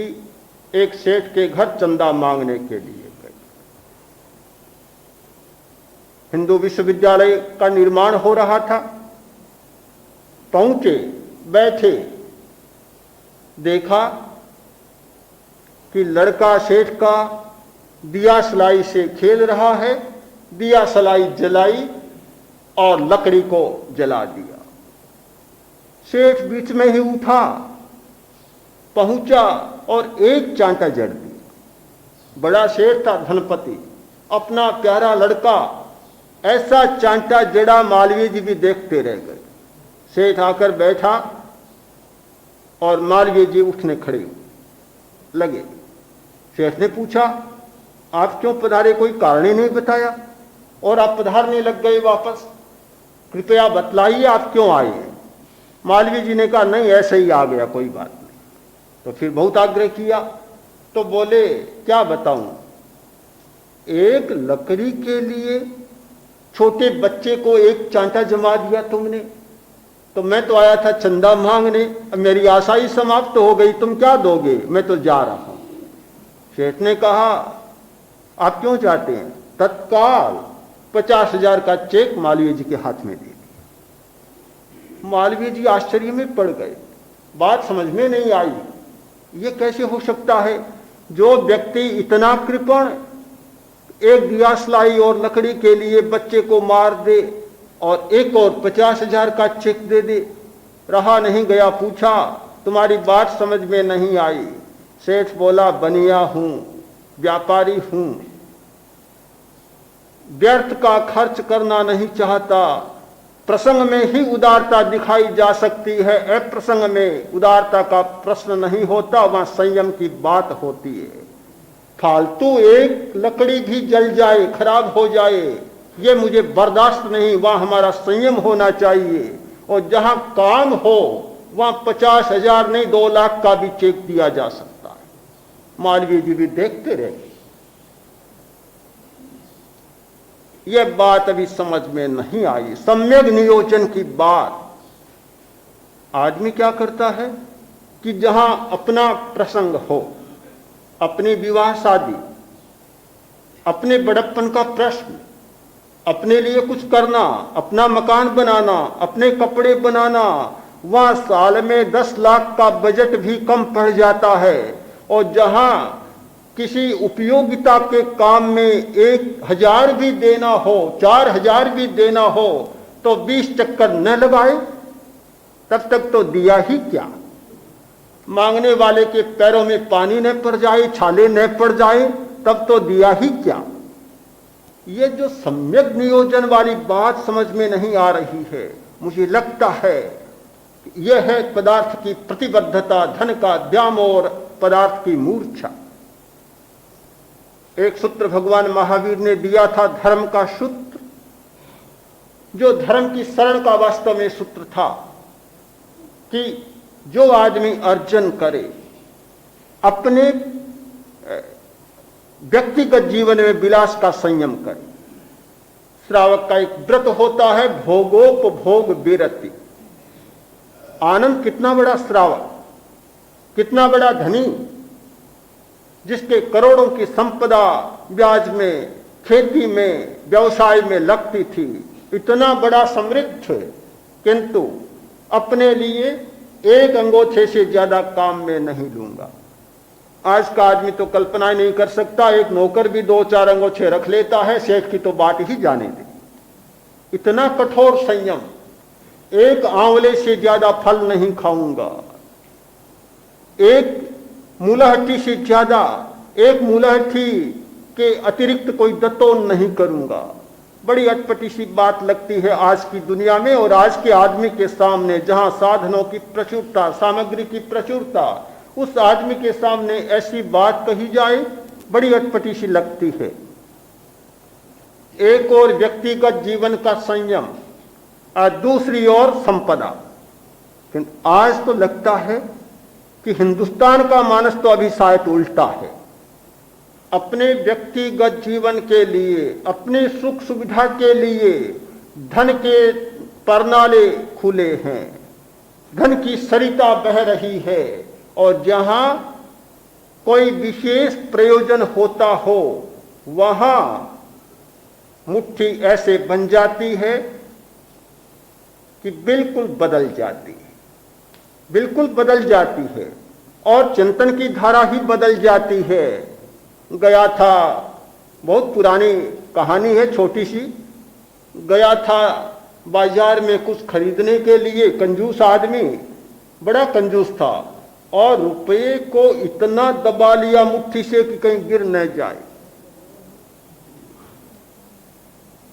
एक सेठ के घर चंदा मांगने के लिए गए। हिंदू विश्वविद्यालय का निर्माण हो रहा था। पहुंचे, बैठे, देखा कि लड़का सेठ का दिया सलाई से खेल रहा है। दिया सलाई जलाई और लकड़ी को जला दिया। सेठ बीच में ही उठा, पहुंचा और एक चांटा जड़ दिया। बड़ा सेठ था, धनपति, अपना प्यारा लड़का ऐसा चांटा जड़ा, मालवीय जी भी देखते रह गए। सेठ आकर बैठा और मालवीय जी उठने खड़े लगे। सेठ ने पूछा, आप क्यों पधारे? कोई कारण ही नहीं बताया और आप पधारने लग गए वापस। कृपया बतलाइए आप क्यों आए हैं? मालवीय जी ने कहा, नहीं ऐसे ही आ गया, कोई बात नहीं। तो फिर बहुत आग्रह किया तो बोले, क्या बताऊं, एक लकड़ी के लिए छोटे बच्चे को एक चांटा जमा दिया तुमने। तो मैं तो आया था चंदा मांगने, अब मेरी आशा ही समाप्त हो गई, तुम क्या दोगे? मैं तो जा रहा हूं। सेठ ने कहा, आप क्यों जाते हैं? तत्काल 50,000 का चेक मालवीय जी के हाथ में दे दिया। मालवीय जी आश्चर्य में पड़ गए, बात समझ में नहीं आई। ये कैसे हो सकता है? जो व्यक्ति इतना कृपण एक दिया सलाई और लकड़ी के लिए बच्चे को मार दे और एक और 50,000 का चेक दे दे। रहा नहीं गया, पूछा, तुम्हारी बात समझ में नहीं आई। सेठ बोला, बनिया हूं, व्यापारी हूं, व्यर्थ का खर्च करना नहीं चाहता। प्रसंग में ही उदारता दिखाई जा सकती है, अप्रसंग में उदारता का प्रश्न नहीं होता, वहां संयम की बात होती है। फालतू एक लकड़ी भी जल जाए, खराब हो जाए, ये मुझे बर्दाश्त नहीं। वहां हमारा संयम होना चाहिए और जहां काम हो वहां 50,000 नहीं 2 लाख का भी चेक दिया जा सकता है। मालवीय जी भी देखते रहे। यह बात अभी समझ में नहीं आई, सम्यक नियोजन की बात। आदमी क्या करता है कि जहां अपना प्रसंग हो, अपनी विवाह शादी, अपने बड़प्पन का प्रश्न, अपने लिए कुछ करना, अपना मकान बनाना, अपने कपड़े बनाना, वहां साल में 10 लाख का बजट भी कम पड़ जाता है। और जहां किसी उपयोगिता के काम में 1,000 भी देना हो, 4,000 भी देना हो, तो 20 चक्कर न लगाए, तब तक तो दिया ही क्या। मांगने वाले के पैरों में पानी न पड़ जाए, छाले न पड़ जाए, तब तो दिया ही क्या। ये जो सम्यक नियोजन वाली बात समझ में नहीं आ रही है, मुझे लगता है यह है पदार्थ की प्रतिबद्धता, धन का व्यामोह और पदार्थ की मूर्छा। एक सूत्र भगवान महावीर ने दिया था, धर्म का सूत्र, जो धर्म की शरण का वास्तव में सूत्र था कि जो आदमी अर्जन करे, अपने व्यक्तिगत जीवन में विलास का संयम करे। श्रावक का एक व्रत होता है, भोगोपभोग विरति। आनंद कितना बड़ा श्रावक, कितना बड़ा धनी, जिसके करोड़ों की संपदा ब्याज में, खेती में, व्यवसाय में लगती थी, इतना बड़ा समृद्ध, किंतु अपने लिए एक अंगूठे से ज्यादा काम में नहीं लूंगा। आज का आदमी तो कल्पना ही नहीं कर सकता, एक नौकर भी 2-4 अंगूठे रख लेता है, सेठ की तो बात ही जाने दे। इतना कठोर संयम, एक आंवले से ज्यादा फल नहीं खाऊंगा, एक मूलहट्टी से ज्यादा, एक मूलहट्टी के अतिरिक्त कोई दत्तोन नहीं करूंगा। बड़ी अटपटी सी बात लगती है आज की दुनिया में और आज के आदमी के सामने, जहां साधनों की प्रचुरता, सामग्री की प्रचुरता, उस आदमी के सामने ऐसी बात कही जाए, बड़ी अटपटी सी लगती है। एक और व्यक्तिगत जीवन का संयम और दूसरी ओर संपदा। आज तो लगता है कि हिंदुस्तान का मानस तो अभी शायद उल्टा है। अपने व्यक्तिगत जीवन के लिए, अपनी सुख सुविधा के लिए धन के परनाले खुले हैं, धन की सरिता बह रही है, और जहां कोई विशेष प्रयोजन होता हो वहां मुट्ठी ऐसे बन जाती है कि बिल्कुल बदल जाती है, बिल्कुल बदल जाती है, और चिंतन की धारा ही बदल जाती है। गया था, बहुत पुरानी कहानी है, छोटी सी। गया था बाजार में कुछ खरीदने के लिए, कंजूस आदमी, बड़ा कंजूस था, और रुपये को इतना दबा लिया मुट्ठी से कि कहीं गिर न जाए।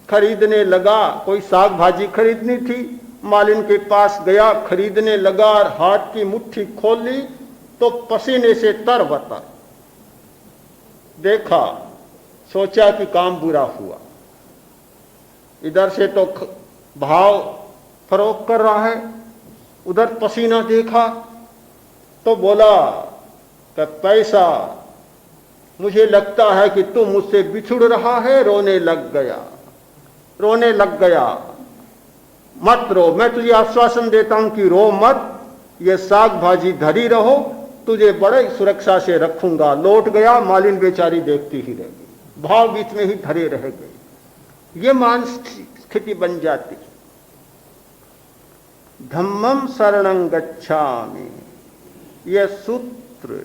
खरीदने लगा, कोई साग भाजी खरीदनी थी, मालिन के पास गया, खरीदने लगा और हाथ की मुट्ठी खोल ली तो पसीने से तरबतर। देखा, सोचा कि काम बुरा हुआ। इधर से तो भाव फरोख्त कर रहा है, उधर पसीना देखा तो बोला कि पैसा, मुझे लगता है कि तू मुझसे बिछुड़ रहा है। रोने लग गया, रोने लग गया। मत रो, मैं तुझे आश्वासन देता हूं कि रो मत, ये साग भाजी धरी रहो, तुझे बड़े सुरक्षा से रखूंगा। लौट गया, मालिन बेचारी देखती ही रह गई, भाव बीच में ही धरे रह गए। ये मानसिक स्थिति बन जाती। धम्मम शरणं गच्छामि, यह सूत्र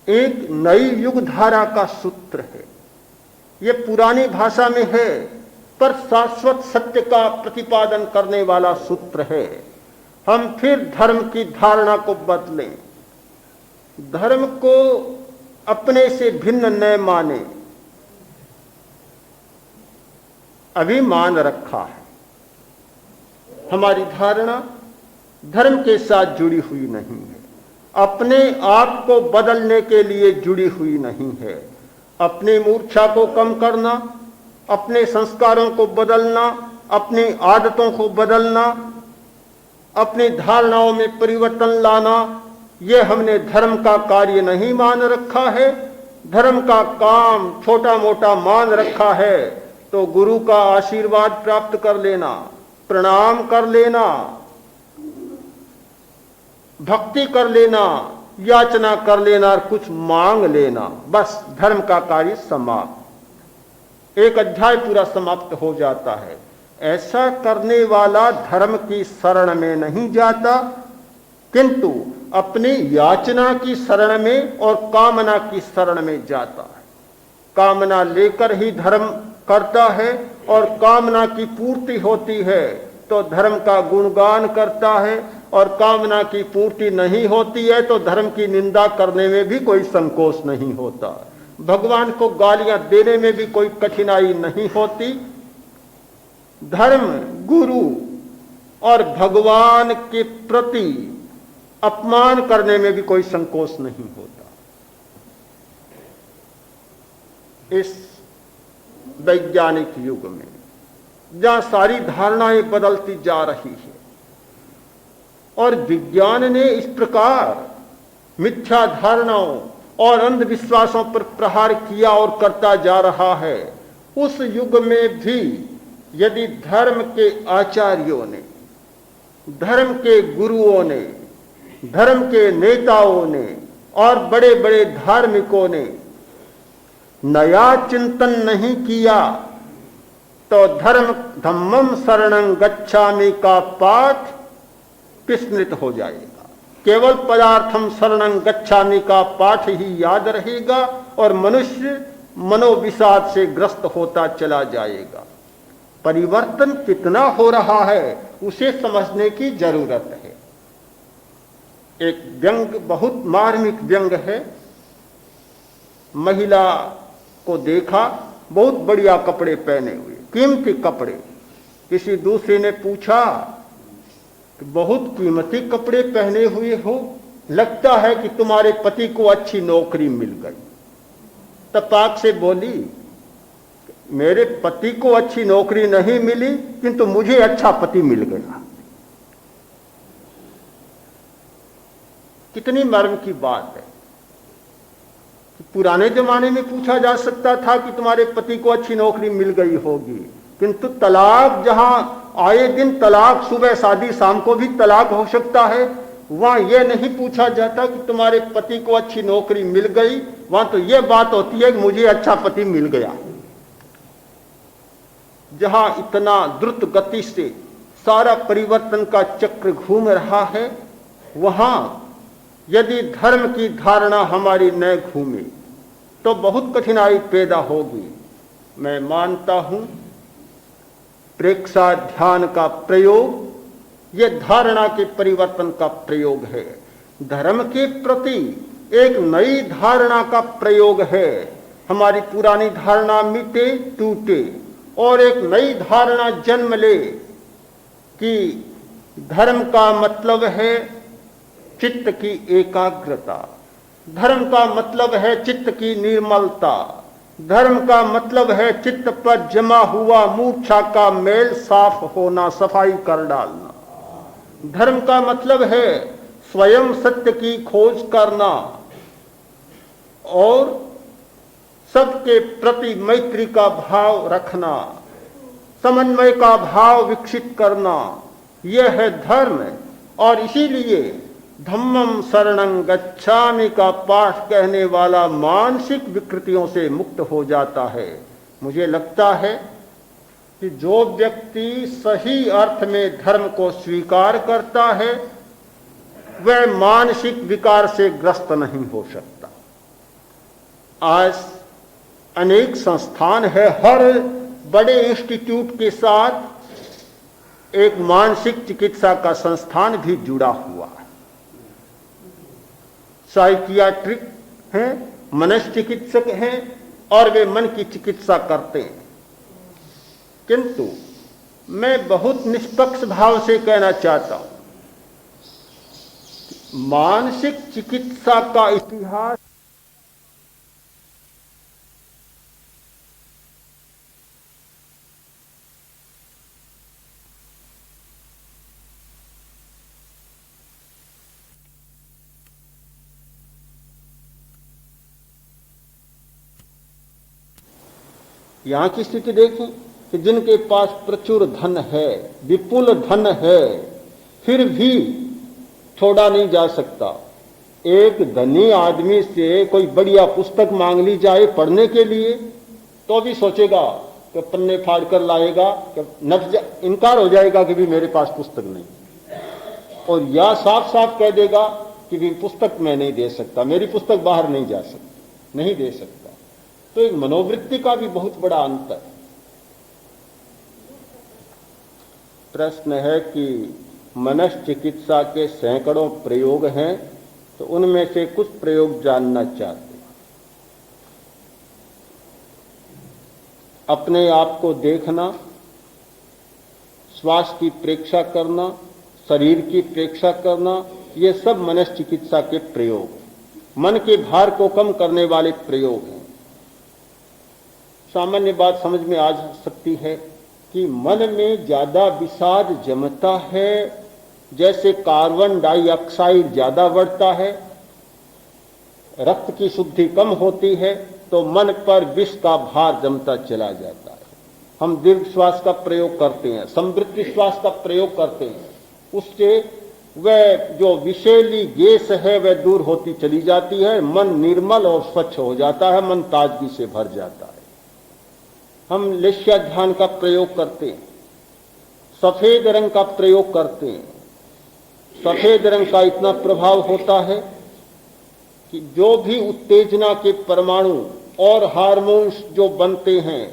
एक नई युग धारा का सूत्र है। यह पुरानी भाषा में है, पर शाश्वत सत्य का प्रतिपादन करने वाला सूत्र है। हम फिर धर्म की धारणा को बदलें, धर्म को अपने से भिन्न न माने। अभी मान रखा है, हमारी धारणा धर्म के साथ जुड़ी हुई नहीं है, अपने आप को बदलने के लिए जुड़ी हुई नहीं है। अपनी मूर्छा को कम करना, अपने संस्कारों को बदलना, अपनी आदतों को बदलना, अपनी धारणाओं में परिवर्तन लाना, यह हमने धर्म का कार्य नहीं मान रखा है। धर्म का काम छोटा मोटा मान रखा है तो गुरु का आशीर्वाद प्राप्त कर लेना, प्रणाम कर लेना, भक्ति कर लेना, याचना कर लेना और कुछ मांग लेना, बस धर्म का कार्य समाप्त। एक अध्याय पूरा समाप्त हो जाता है। ऐसा करने वाला धर्म की शरण में नहीं जाता, किंतु अपनी याचना की शरण में और कामना की शरण में जाता है। कामना लेकर ही धर्म करता है और कामना की पूर्ति होती है तो धर्म का गुणगान करता है, और कामना की पूर्ति नहीं होती है तो धर्म की निंदा करने में भी कोई संकोच नहीं होता, भगवान को गालियां देने में भी कोई कठिनाई नहीं होती। धर्म, गुरु और भगवान के प्रति अपमान करने में भी कोई संकोच नहीं होता। इस वैज्ञानिक युग में जहां सारी धारणाएं बदलती जा रही है और विज्ञान ने इस प्रकार मिथ्या धारणाओं और अंधविश्वासों पर प्रहार किया और करता जा रहा है, उस युग में भी यदि धर्म के आचार्यों ने, धर्म के गुरुओं ने, धर्म के नेताओं ने और बड़े बड़े धार्मिकों ने नया चिंतन नहीं किया तो धम्मम शरणं गच्छामि का पाठ विस्मृत हो जाएगा। केवल पदार्थम शरणं गच्छामि का पाठ ही याद रहेगा और मनुष्य मनोविषाद से ग्रस्त होता चला जाएगा। परिवर्तन कितना हो रहा है उसे समझने की जरूरत है। एक व्यंग, बहुत मार्मिक व्यंग है। महिला को देखा, बहुत बढ़िया कपड़े पहने हुए, कीमती कपड़े। किसी दूसरे ने पूछा कि बहुत कीमती कपड़े पहने हुए हो, लगता है कि तुम्हारे पति को अच्छी नौकरी मिल गई। तपाक से बोली, मेरे पति को अच्छी नौकरी नहीं मिली किंतु मुझे अच्छा पति मिल गया। कितनी मर्म की बात है। पुराने जमाने में पूछा जा सकता था कि तुम्हारे पति को अच्छी नौकरी मिल गई होगी, किंतु तलाक, जहां आए दिन तलाक, सुबह शादी शाम को भी तलाक हो सकता है, वहां यह नहीं पूछा जाता कि तुम्हारे पति को अच्छी नौकरी मिल गई। वहां तो यह बात होती है कि मुझे अच्छा पति मिल गया। जहां इतना द्रुत गति से सारा परिवर्तन का चक्र घूम रहा है, वहां यदि धर्म की धारणा हमारी न घूमे तो बहुत कठिनाई पैदा होगी। मैं मानता हूं प्रेक्षा ध्यान का प्रयोग यह धारणा के परिवर्तन का प्रयोग है। धर्म के प्रति एक नई धारणा का प्रयोग है। हमारी पुरानी धारणा मिटे टूटे और एक नई धारणा जन्म ले कि धर्म का मतलब है चित्त की एकाग्रता, धर्म का मतलब है चित्त की निर्मलता, धर्म का मतलब है चित्त पर जमा हुआ मूर्छा का मेल साफ होना, सफाई कर डालना। धर्म का मतलब है स्वयं सत्य की खोज करना और सबके प्रति मैत्री का भाव रखना, समन्वय का भाव विकसित करना। यह है धर्म। और इसीलिए धम्मम शरणं गच्छामि का पाठ कहने वाला मानसिक विकृतियों से मुक्त हो जाता है। मुझे लगता है कि जो व्यक्ति सही अर्थ में धर्म को स्वीकार करता है वह मानसिक विकार से ग्रस्त नहीं हो सकता। आज अनेक संस्थान है, हर बड़े इंस्टीट्यूट के साथ एक मानसिक चिकित्सा का संस्थान भी जुड़ा हुआ है। साइकियाट्रिक हैं, मनश्चिकित्सक हैं और वे मन की चिकित्सा करते हैं। किंतु मैं बहुत निष्पक्ष भाव से कहना चाहता हूं, मानसिक चिकित्सा का इतिहास यहां की स्थिति देखें कि जिनके पास प्रचुर धन है, विपुल धन है, फिर भी छोड़ा नहीं जा सकता। एक धनी आदमी से कोई बढ़िया पुस्तक मांग ली जाए पढ़ने के लिए तो भी सोचेगा कि पन्ने फाड़ कर लाएगा, कि इनकार हो जाएगा कि भी मेरे पास पुस्तक नहीं, और या साफ साफ कह देगा कि भी पुस्तक मैं नहीं दे सकता, मेरी पुस्तक बाहर नहीं जा सकती, नहीं दे सकता। तो एक मनोवृत्ति का भी बहुत बड़ा अंतर। प्रश्न है कि मनश्चिकित्सा के सैकड़ों प्रयोग हैं, तो उनमें से कुछ प्रयोग जानना चाहते हैं। अपने आप को देखना, श्वास की प्रेक्षा करना, शरीर की प्रेक्षा करना, ये सब मनश्चिकित्सा के प्रयोग, मन के भार को कम करने वाले प्रयोग हैं। सामान्य बात समझ में आ सकती है कि मन में ज्यादा विषाद जमता है, जैसे कार्बन डाइऑक्साइड ज्यादा बढ़ता है, रक्त की शुद्धि कम होती है, तो मन पर विष का भार जमता चला जाता है। हम दीर्घ श्वास का प्रयोग करते हैं, समवृत्ति श्वास का प्रयोग करते हैं, उससे वह जो विषैली गैस है वह दूर होती चली जाती है, मन निर्मल और स्वच्छ हो जाता है, मन ताजगी से भर जाता है। हम लेश्या ध्यान का प्रयोग करते हैं, सफेद रंग का प्रयोग करते हैं। सफेद रंग का इतना प्रभाव होता है कि जो भी उत्तेजना के परमाणु और हार्मोन्स जो बनते हैं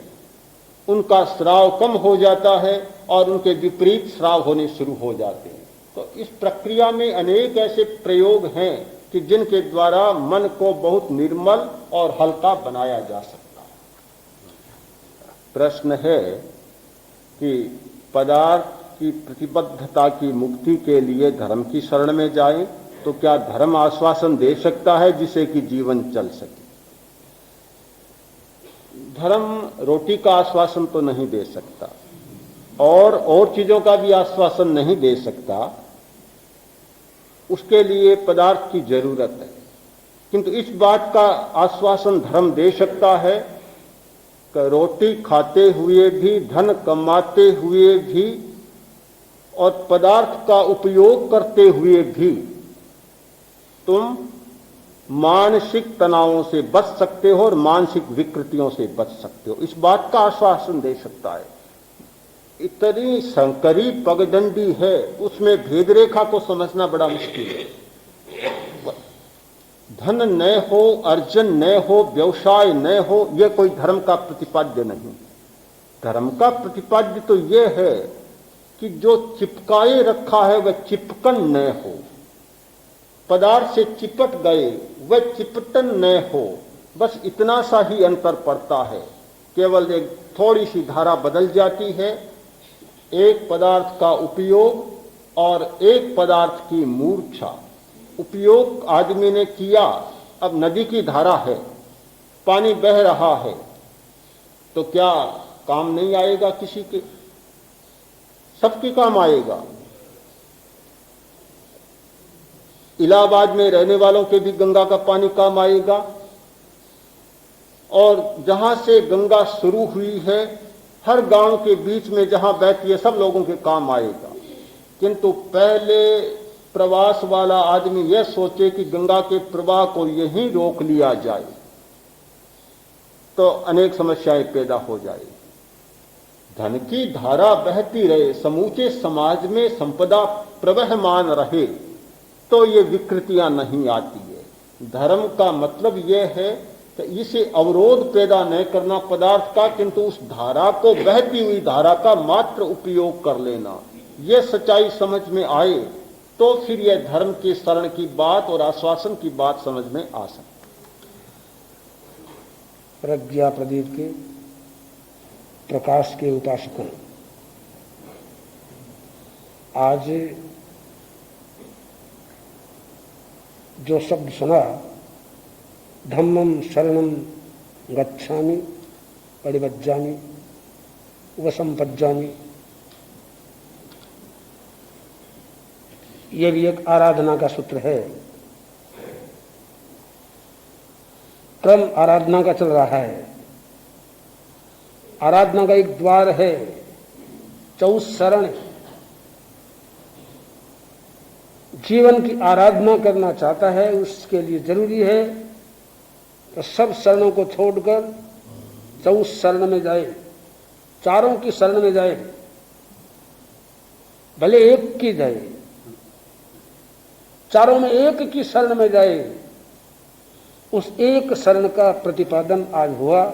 उनका स्राव कम हो जाता है और उनके विपरीत स्राव होने शुरू हो जाते हैं। तो इस प्रक्रिया में अनेक ऐसे प्रयोग हैं कि जिनके द्वारा मन को बहुत निर्मल और हल्का बनाया जा सकता है। प्रश्न है कि पदार्थ की प्रतिबद्धता की मुक्ति के लिए धर्म की शरण में जाएं, तो क्या धर्म आश्वासन दे सकता है जिससे कि जीवन चल सके? धर्म रोटी का आश्वासन तो नहीं दे सकता और चीजों का भी आश्वासन नहीं दे सकता, उसके लिए पदार्थ की जरूरत है। किंतु इस बात का आश्वासन धर्म दे सकता है कि रोटी खाते हुए भी, धन कमाते हुए भी और पदार्थ का उपयोग करते हुए भी तुम मानसिक तनावों से बच सकते हो और मानसिक विकृतियों से बच सकते हो, इस बात का आश्वासन दे सकता है। इतनी संकरी पगडंडी है, उसमें भेद रेखा को समझना बड़ा मुश्किल है। धन न हो, अर्जन न हो, व्यवसाय न हो, यह कोई धर्म का प्रतिपाद्य नहीं। धर्म का प्रतिपाद्य तो यह है कि जो चिपकाए रखा है वह चिपकन न हो, पदार्थ से चिपट गए वह चिपटन न हो, बस इतना सा ही अंतर पड़ता है। केवल एक थोड़ी सी धारा बदल जाती है, एक पदार्थ का उपयोग और एक पदार्थ की मूर्छा। उपयोग आदमी ने किया, अब नदी की धारा है, पानी बह रहा है, तो क्या काम नहीं आएगा किसी के? सबके काम आएगा। इलाहाबाद में रहने वालों के भी गंगा का पानी काम आएगा, और जहां से गंगा शुरू हुई है हर गांव के बीच में जहां बहती है सब लोगों के काम आएगा। किंतु पहले प्रवास वाला आदमी यह सोचे कि गंगा के प्रवाह को यहीं रोक लिया जाए तो अनेक समस्याएं पैदा हो जाएगी। धन की धारा बहती रहे, समूचे समाज में संपदा प्रवहमान रहे, तो ये विकृतियां नहीं आती है। धर्म का मतलब यह है कि इसे अवरोध पैदा न करना पदार्थ का, किंतु उस धारा को, बहती हुई धारा का मात्र उपयोग कर लेना। यह सच्चाई समझ में आए तो फिर यह धर्म के शरण की बात और आश्वासन की बात समझ में आ सकती। प्रज्ञा प्रदीप के प्रकाश के उपासकों, आज जो शब्द सुना, धम्मं शरणं गच्छामि परिवज्जामि उपसंपज्जामि, ये भी एक आराधना का सूत्र है। क्रम आराधना का चल रहा है। आराधना का एक द्वार है, 24 शरण। जीवन की आराधना करना चाहता है, उसके लिए जरूरी है तो सब शरणों को छोड़कर 24 शरण में जाए, चारों की शरण में जाए, भले एक की जाए, चारों में एक की शरण में जाए। उस एक शरण का प्रतिपादन आज हुआ,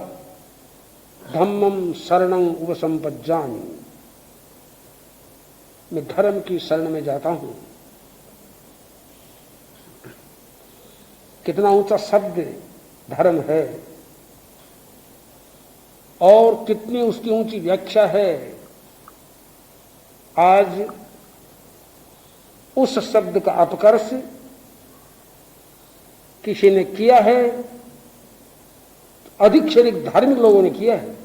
धम्मं शरणं उपसंपज्जामि। मैं धर्म की शरण में जाता हूं। कितना ऊंचा शब्द धर्म है और कितनी उसकी ऊंची व्याख्या है। आज उस शब्द का अपकर्ष किसी ने किया है, अधिक से अधिक धार्मिक लोगों ने किया है।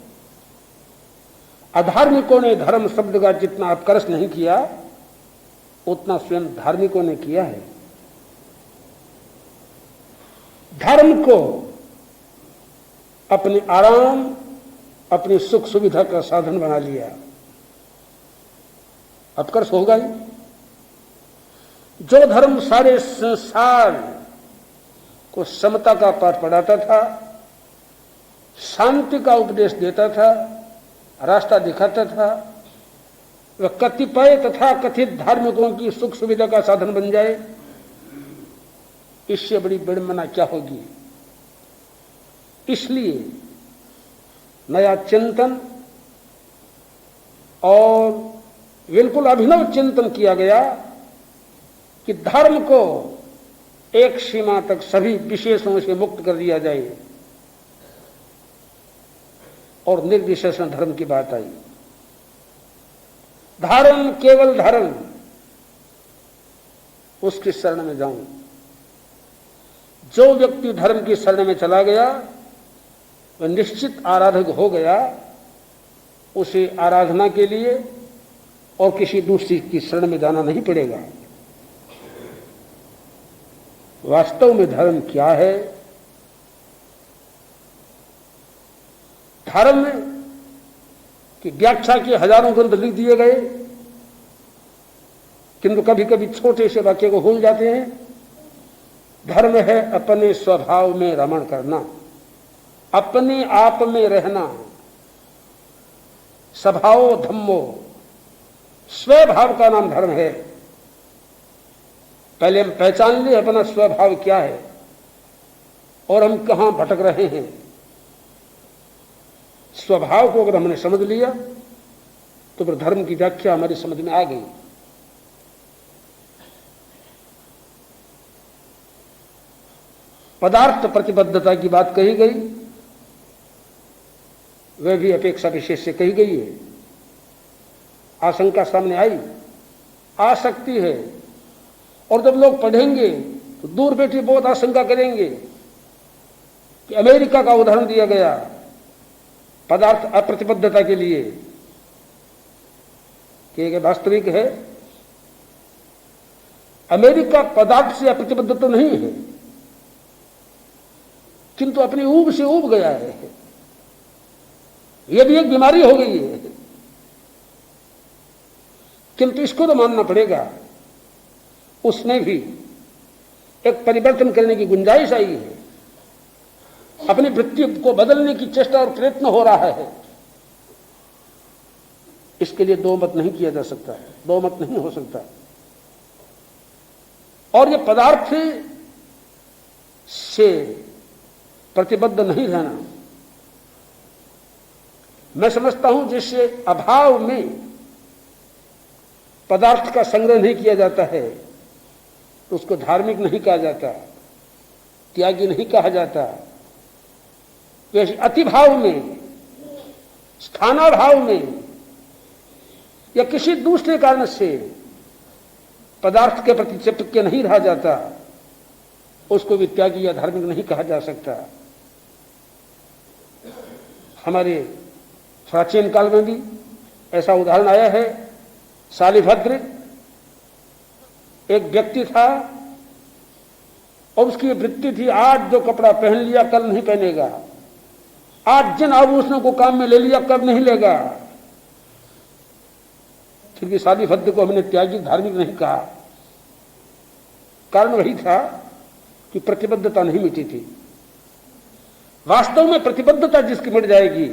अधार्मिकों ने धर्म शब्द का जितना अपकर्ष नहीं किया उतना स्वयं धार्मिकों ने किया है। धर्म को अपने आराम, अपनी सुख सुविधा का साधन बना लिया, अपकर्ष होगा ही। जो धर्म सारे संसार को समता का पाठ पढ़ाता था, शांति का उपदेश देता था, रास्ता दिखाता था, वह कतिपय तथा कथित धार्मिकों की सुख सुविधा का साधन बन जाए, इससे बड़ी विडंबना क्या होगी। इसलिए नया चिंतन और बिल्कुल अभिनव चिंतन किया गया कि धर्म को एक सीमा तक सभी विशेषों से मुक्त कर दिया जाए, और निर्विशेषण धर्म की बात आई। धर्म केवल धर्म, उसकी शरण में जाऊं। जो व्यक्ति धर्म की शरण में चला गया वह निश्चित आराधक हो गया। उसे आराधना के लिए और किसी दूसरी की शरण में जाना नहीं पड़ेगा। वास्तव में धर्म क्या है? धर्म की व्याख्या के हजारों ग्रंथ लिख दिए गए, किंतु कभी कभी छोटे से वाक्य को भूल जाते हैं। धर्म है अपने स्वभाव में रमण करना, अपने आप में रहना। स्वभावो धम्मो, स्वभाव का नाम धर्म है। पहले हम पहचान ले अपना स्वभाव क्या है और हम कहां भटक रहे हैं। स्वभाव को अगर हमने समझ लिया तो फिर धर्म की व्याख्या हमारी समझ में आ गई। पदार्थ प्रतिबद्धता की बात कही गई, वह भी अपेक्षा विशेष से कही गई है। आशंका सामने आई, आ सकती है, और जब लोग पढ़ेंगे तो दूर बैठे बहुत आशंका करेंगे कि अमेरिका का उदाहरण दिया गया पदार्थ अप्रतिबद्धता के लिए, कि यह वास्तविक है। अमेरिका पदार्थ से अप्रतिबद्ध तो नहीं है, किंतु अपनी ऊब से ऊब गया है। यह भी एक बीमारी हो गई है, किंतु इसको तो मानना पड़ेगा। उसमें भी एक परिवर्तन करने की गुंजाइश आई है। अपनी वृत्ति को बदलने की चेष्टा और प्रयत्न हो रहा है। इसके लिए दो मत नहीं किया जा सकता है, दो मत नहीं हो सकता। और ये पदार्थ से प्रतिबद्ध नहीं रहना, मैं समझता हूं जिससे अभाव में पदार्थ का संग्रह नहीं किया जाता है तो उसको धार्मिक नहीं कहा जाता, त्यागी नहीं कहा जाता। वैसे अतिभाव में, स्थानाभाव में या किसी दूसरे कारण से पदार्थ के प्रति चिपके नहीं रहा जाता, उसको भी त्यागी या धार्मिक नहीं कहा जा सकता। हमारे प्राचीन काल में भी ऐसा उदाहरण आया है। शालिभद्र एक व्यक्ति था और उसकी वृत्ति थी, आज जो कपड़ा पहन लिया कल नहीं पहनेगा, आज जिन आभूषणों को काम में ले लिया कब नहीं लेगा। फिर भी शालिभद्र को हमने त्यागी धार्मिक नहीं कहा। कारण वही था कि प्रतिबद्धता नहीं मिटी थी। वास्तव में प्रतिबद्धता जिसकी मिट जाएगी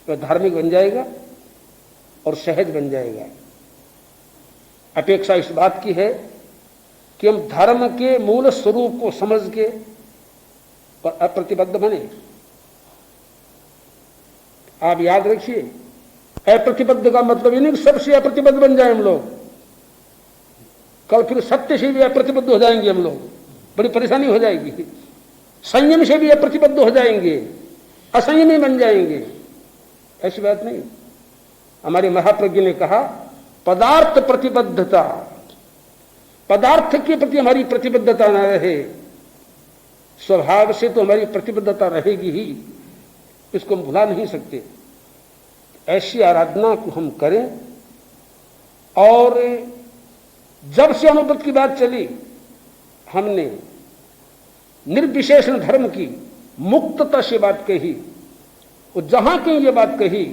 वह धार्मिक बन जाएगा और सहज बन जाएगा। अपेक्षा इस बात की है कि हम धर्म के मूल स्वरूप को समझ के और अप्रतिबद्ध बने। आप याद रखिए, अप्रतिबद्ध का मतलब ये नहीं कि सबसे अप्रतिबद्ध बन जाए हम लोग। कल फिर सत्य से भी अप्रतिबद्ध हो जाएंगे हम लोग, बड़ी परेशानी हो जाएगी। संयम से भी अप्रतिबद्ध हो जाएंगे, असंयमी बन जाएंगे। ऐसी बात नहीं। हमारे महाप्रज्ञ ने कहा पदार्थ प्रतिबद्धता, पदार्थ के प्रति हमारी प्रतिबद्धता न रहे, स्वभाव से तो हमारी प्रतिबद्धता रहेगी ही, इसको हम भुला नहीं सकते। ऐसी आराधना को हम करें। और जब से अनुभूत की बात चली, हमने निर्विशेषण धर्म की मुक्तता से बात कही, और जहां कहीं ये बात कही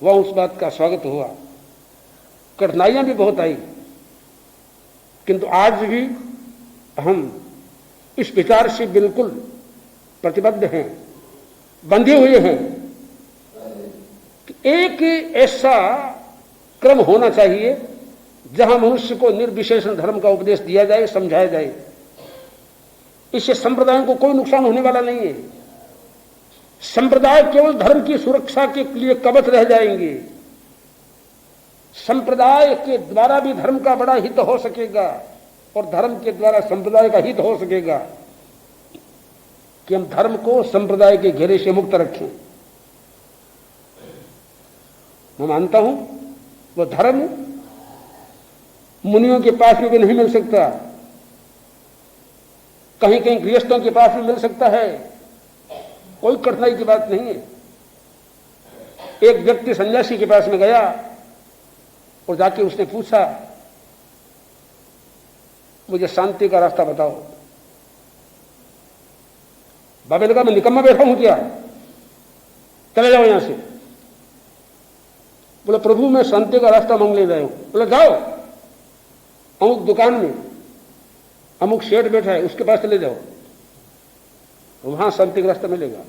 वह उस बात का स्वागत हुआ। कठिनाइयां भी बहुत आई, किंतु आज भी हम इस विचार से बिल्कुल प्रतिबद्ध हैं, बंधे हुए हैं कि एक ऐसा क्रम होना चाहिए जहां मनुष्य को निर्विशेषण धर्म का उपदेश दिया जाए, समझाया जाए। इससे संप्रदायों को कोई नुकसान होने वाला नहीं है। संप्रदाय केवल धर्म की सुरक्षा के लिए कवच रह जाएंगे। संप्रदाय के द्वारा भी धर्म का बड़ा हित हो सकेगा और धर्म के द्वारा संप्रदाय का हित हो सकेगा कि हम धर्म को संप्रदाय के घेरे से मुक्त रखें। मैं मानता हूं वो धर्म मुनियों के पास में भी नहीं मिल सकता, कहीं कहीं गृहस्थों के पास भी मिल सकता है, कोई कठिनाई की बात नहीं है। एक व्यक्ति सन्यासी के पास में गया और जाके उसने पूछा, मुझे शांति का रास्ता बताओ। बाबे ने कहा, मैं निकम्मा बैठा हूं क्या, चले जाओ यहां से। बोले, प्रभु मैं शांति का रास्ता मांग ले रहा हूं। बोले, जाओ अमुक दुकान में अमुक शेठ बैठा है, उसके पास चले जाओ, वहां शांति का रास्ता मिलेगा।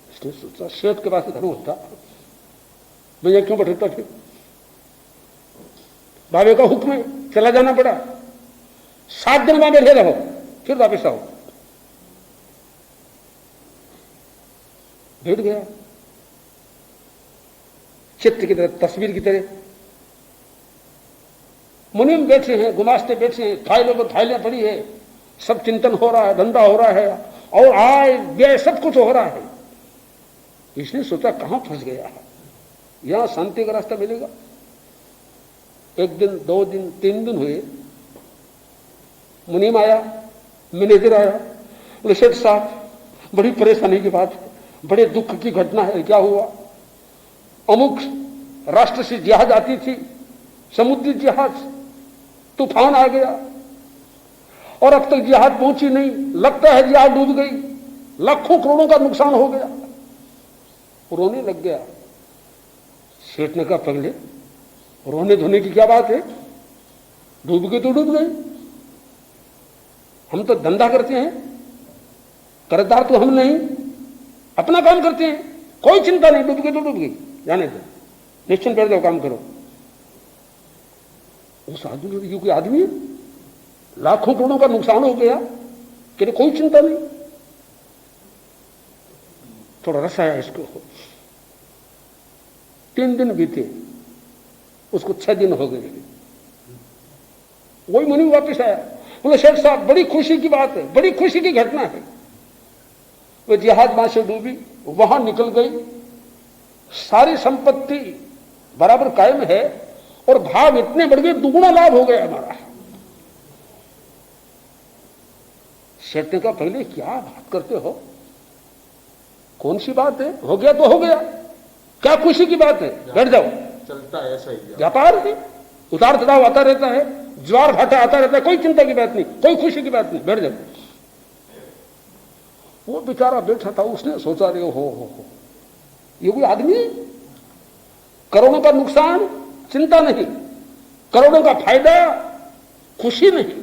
इसने सोचा शेठ के पास घर होता, मैं क्यों बैठता फिर। बाबे का हुक्म है, चला जाना पड़ा। 7 दिन वहां बैठे रहो, फिर वापस आओ। बैठ गया, चित्र की तरह, तस्वीर की तरह। मुनिम बैठे हैं, गुमास्ते बैठे हैं, फाइलों पर फाइलें पड़ी है, सब चिंतन हो रहा है, धंधा हो रहा है, और आय व्यय सब कुछ हो रहा है। इसने सोचा कहां फंस गया, यहां शांति का रास्ता मिलेगा। 1 दिन 2 दिन 3 दिन हुए, मुनीम आया, मैनेजर आया। बोले, सेठ साहब बड़ी परेशानी की बात है, बड़े दुख की घटना है। क्या हुआ? अमुक राष्ट्र से जहाज आती थी, समुद्री जहाज, तूफान आ गया और अब तक जहाज पहुंची नहीं, लगता है जहाज डूब गई, लाखों करोड़ों का नुकसान हो गया। रोने लग गया। सेठ ने कहा, पगले रोने धोने की क्या बात है, डूब गई तो डूब गई, हम तो धंधा करते हैं, कर्जदार तो हम नहीं, अपना काम करते हैं, कोई चिंता नहीं, डूब गई तो डूब गई, जाने दो, निश्चिंत बैठ जाओ, काम करो। उस आदमी, ये कोई आदमी है, लाखों करोड़ों का नुकसान हो गया, कि कोई चिंता नहीं। थोड़ा रस आया इसको। 3 दिन बीते, उसको 6 दिन हो गए। वही मुनि वापिस आया। बोले, शेख साहब बड़ी खुशी की बात है, बड़ी खुशी की घटना है। वो जहाज वहां से डूबी, वहां निकल गई, सारी संपत्ति बराबर कायम है और भाव इतने बढ़ गए, दुगुना लाभ हो गया हमारा। शेठ ने कहा, पहले क्या बात करते हो, कौन सी बात है, हो गया तो हो गया, क्या खुशी की बात है, बैठ जाओ। चलता है ऐसा ही व्यापार है, उतार चढ़ाव आता रहता है, ज्वार भाटा आता रहता है, कोई चिंता की बात नहीं, कोई खुशी की बात नहीं, बैठ जाओ। वो बेचारा बैठा था, उसने सोचा, रे हो ये कोई आदमी, करोड़ों का नुकसान चिंता नहीं, करोड़ों का फायदा खुशी नहीं।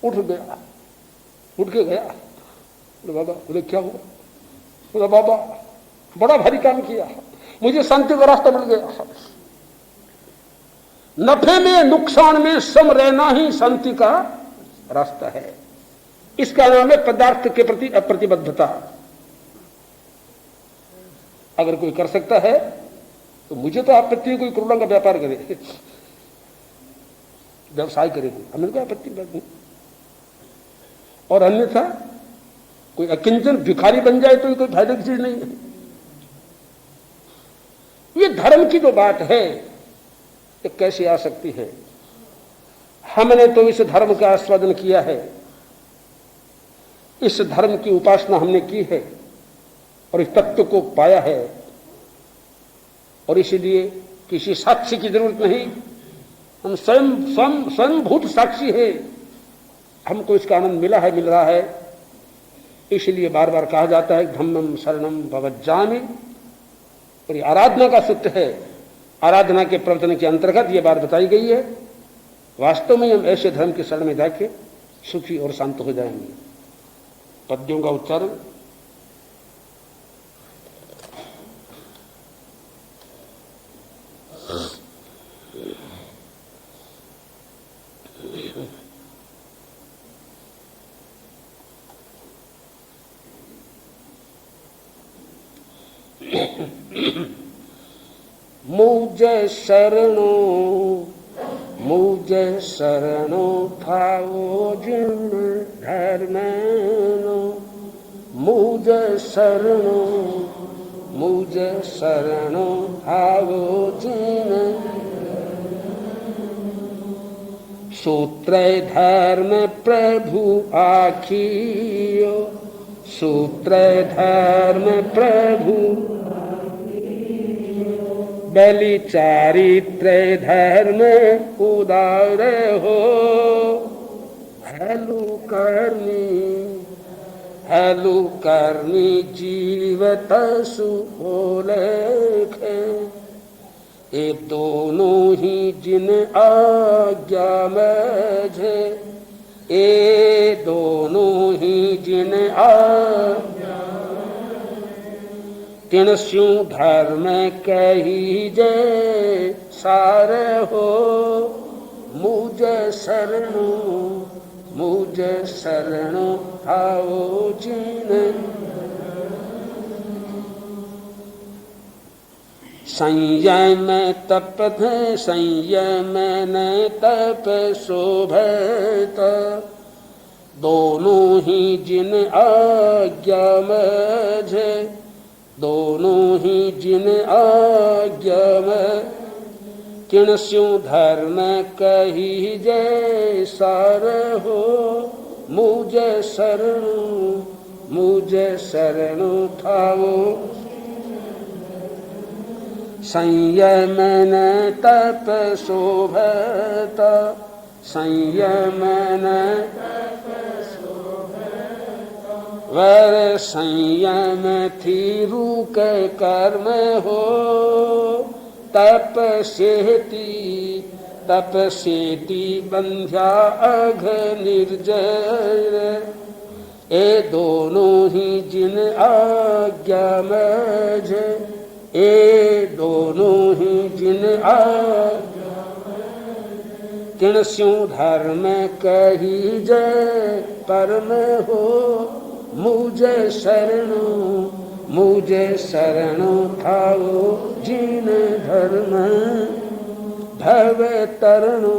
उठ गया, उठ के गया। बोले, बाबा, बोले क्या हुआ? बोले, बाबा बड़ा भारी काम किया, मुझे शांति का रास्ता मिल गया। नफे में नुकसान में सम रहना ही शांति का रास्ता है। इसका नाम है पदार्थ के प्रति अप्रतिबद्धता। अगर कोई कर सकता है तो मुझे तो आपत्ति, कोई करोड़ों का व्यापार करे, व्यवसाय करे, हमें कोई आपत्ति नहीं। और अन्यथा कोई अकिंचन भिखारी बन जाए तो कोई फायदे की चीज नहीं है। ये धर्म की जो बात है ये कैसे आ सकती है? हमने तो इस धर्म का आस्वादन किया है, इस धर्म की उपासना हमने की है और इस तत्व को पाया है, और इसलिए किसी साक्षी की जरूरत नहीं, हम स्वयंभूत साक्षी है, हमको इसका आनंद मिला है, मिल रहा है। इसलिए बार बार कहा जाता है धम्मं शरणं भवज्जामि, और ये आराधना का सूत्र है। आराधना के प्रवचन के अंतर्गत ये बात बताई गई है। वास्तव में हम ऐसे धर्म की शरण में जाके सुखी और शांत हो जाएंगे। पद्यों का उच्चारण। मुझे शरणो थाओ जिन धर्मेनो, मुझे शरणो थाओ जिन सूत्र धर्म प्रभु आखियो, सूत्र धर्म प्रभु बलि चारित्र धर्म उदार हो, हेलु करनी जीवत सुलेख, ये दोनों ही जिन आज्ञा मझे, ये दोनों ही जिन आज्ञा तिन स्यों धर्म कही जय सार हो, मुझे शरणो थाओ जिन संयम तप संयम न तप शोभत, दोनों ही जिन आज्ञा मझे, दोनों ही जिन आज्ञा में किन स्यों धर्म कही जय सार हो, मुझे शरणो थाओ संयम न तप शोभत, संयम न वर संयम थी रूक कर्म हो, तप सेती बंध्या अघ निर्जर, ए दोनों ही जिन आज्ञा मझ, ए दोनों ही जिन आज्ञा तिन स्यों धर्म कही जय परम हो, मुझे शरणो थाओ जिन धर्म भव तरणो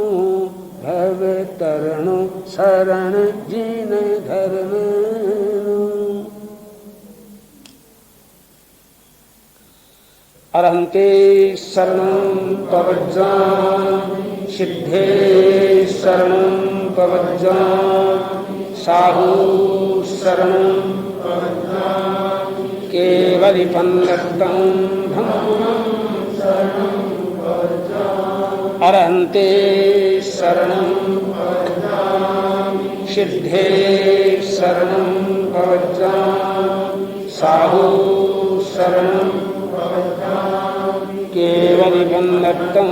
शरण जिन धर्म। अरहन्ते शरणं प्रपद्यामि, सिद्धे शरणं प्रपद्यामि, साहु शरणं प्रपद्यामि, केवलिपन्नतं धम्मं शरणं प्रपद्यामि, अरहन्ते शरणं प्रपद्यामि, सिद्धे शरणं प्रपद्यामि, साहु शरणं केवलिपन्नतं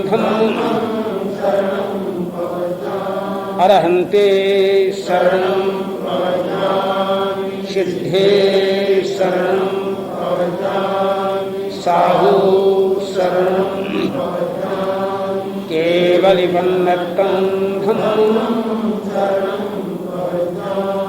धम्मं शरणं प्रपद्यामि, अरहन्ते शरणं प्रपद्यामि, सिद्धे शरणं प्रपद्यामि, साहु शरणं प्रपद्यामि, केवलिपन्नतं धम्मं शरणं प्रपद्यामि।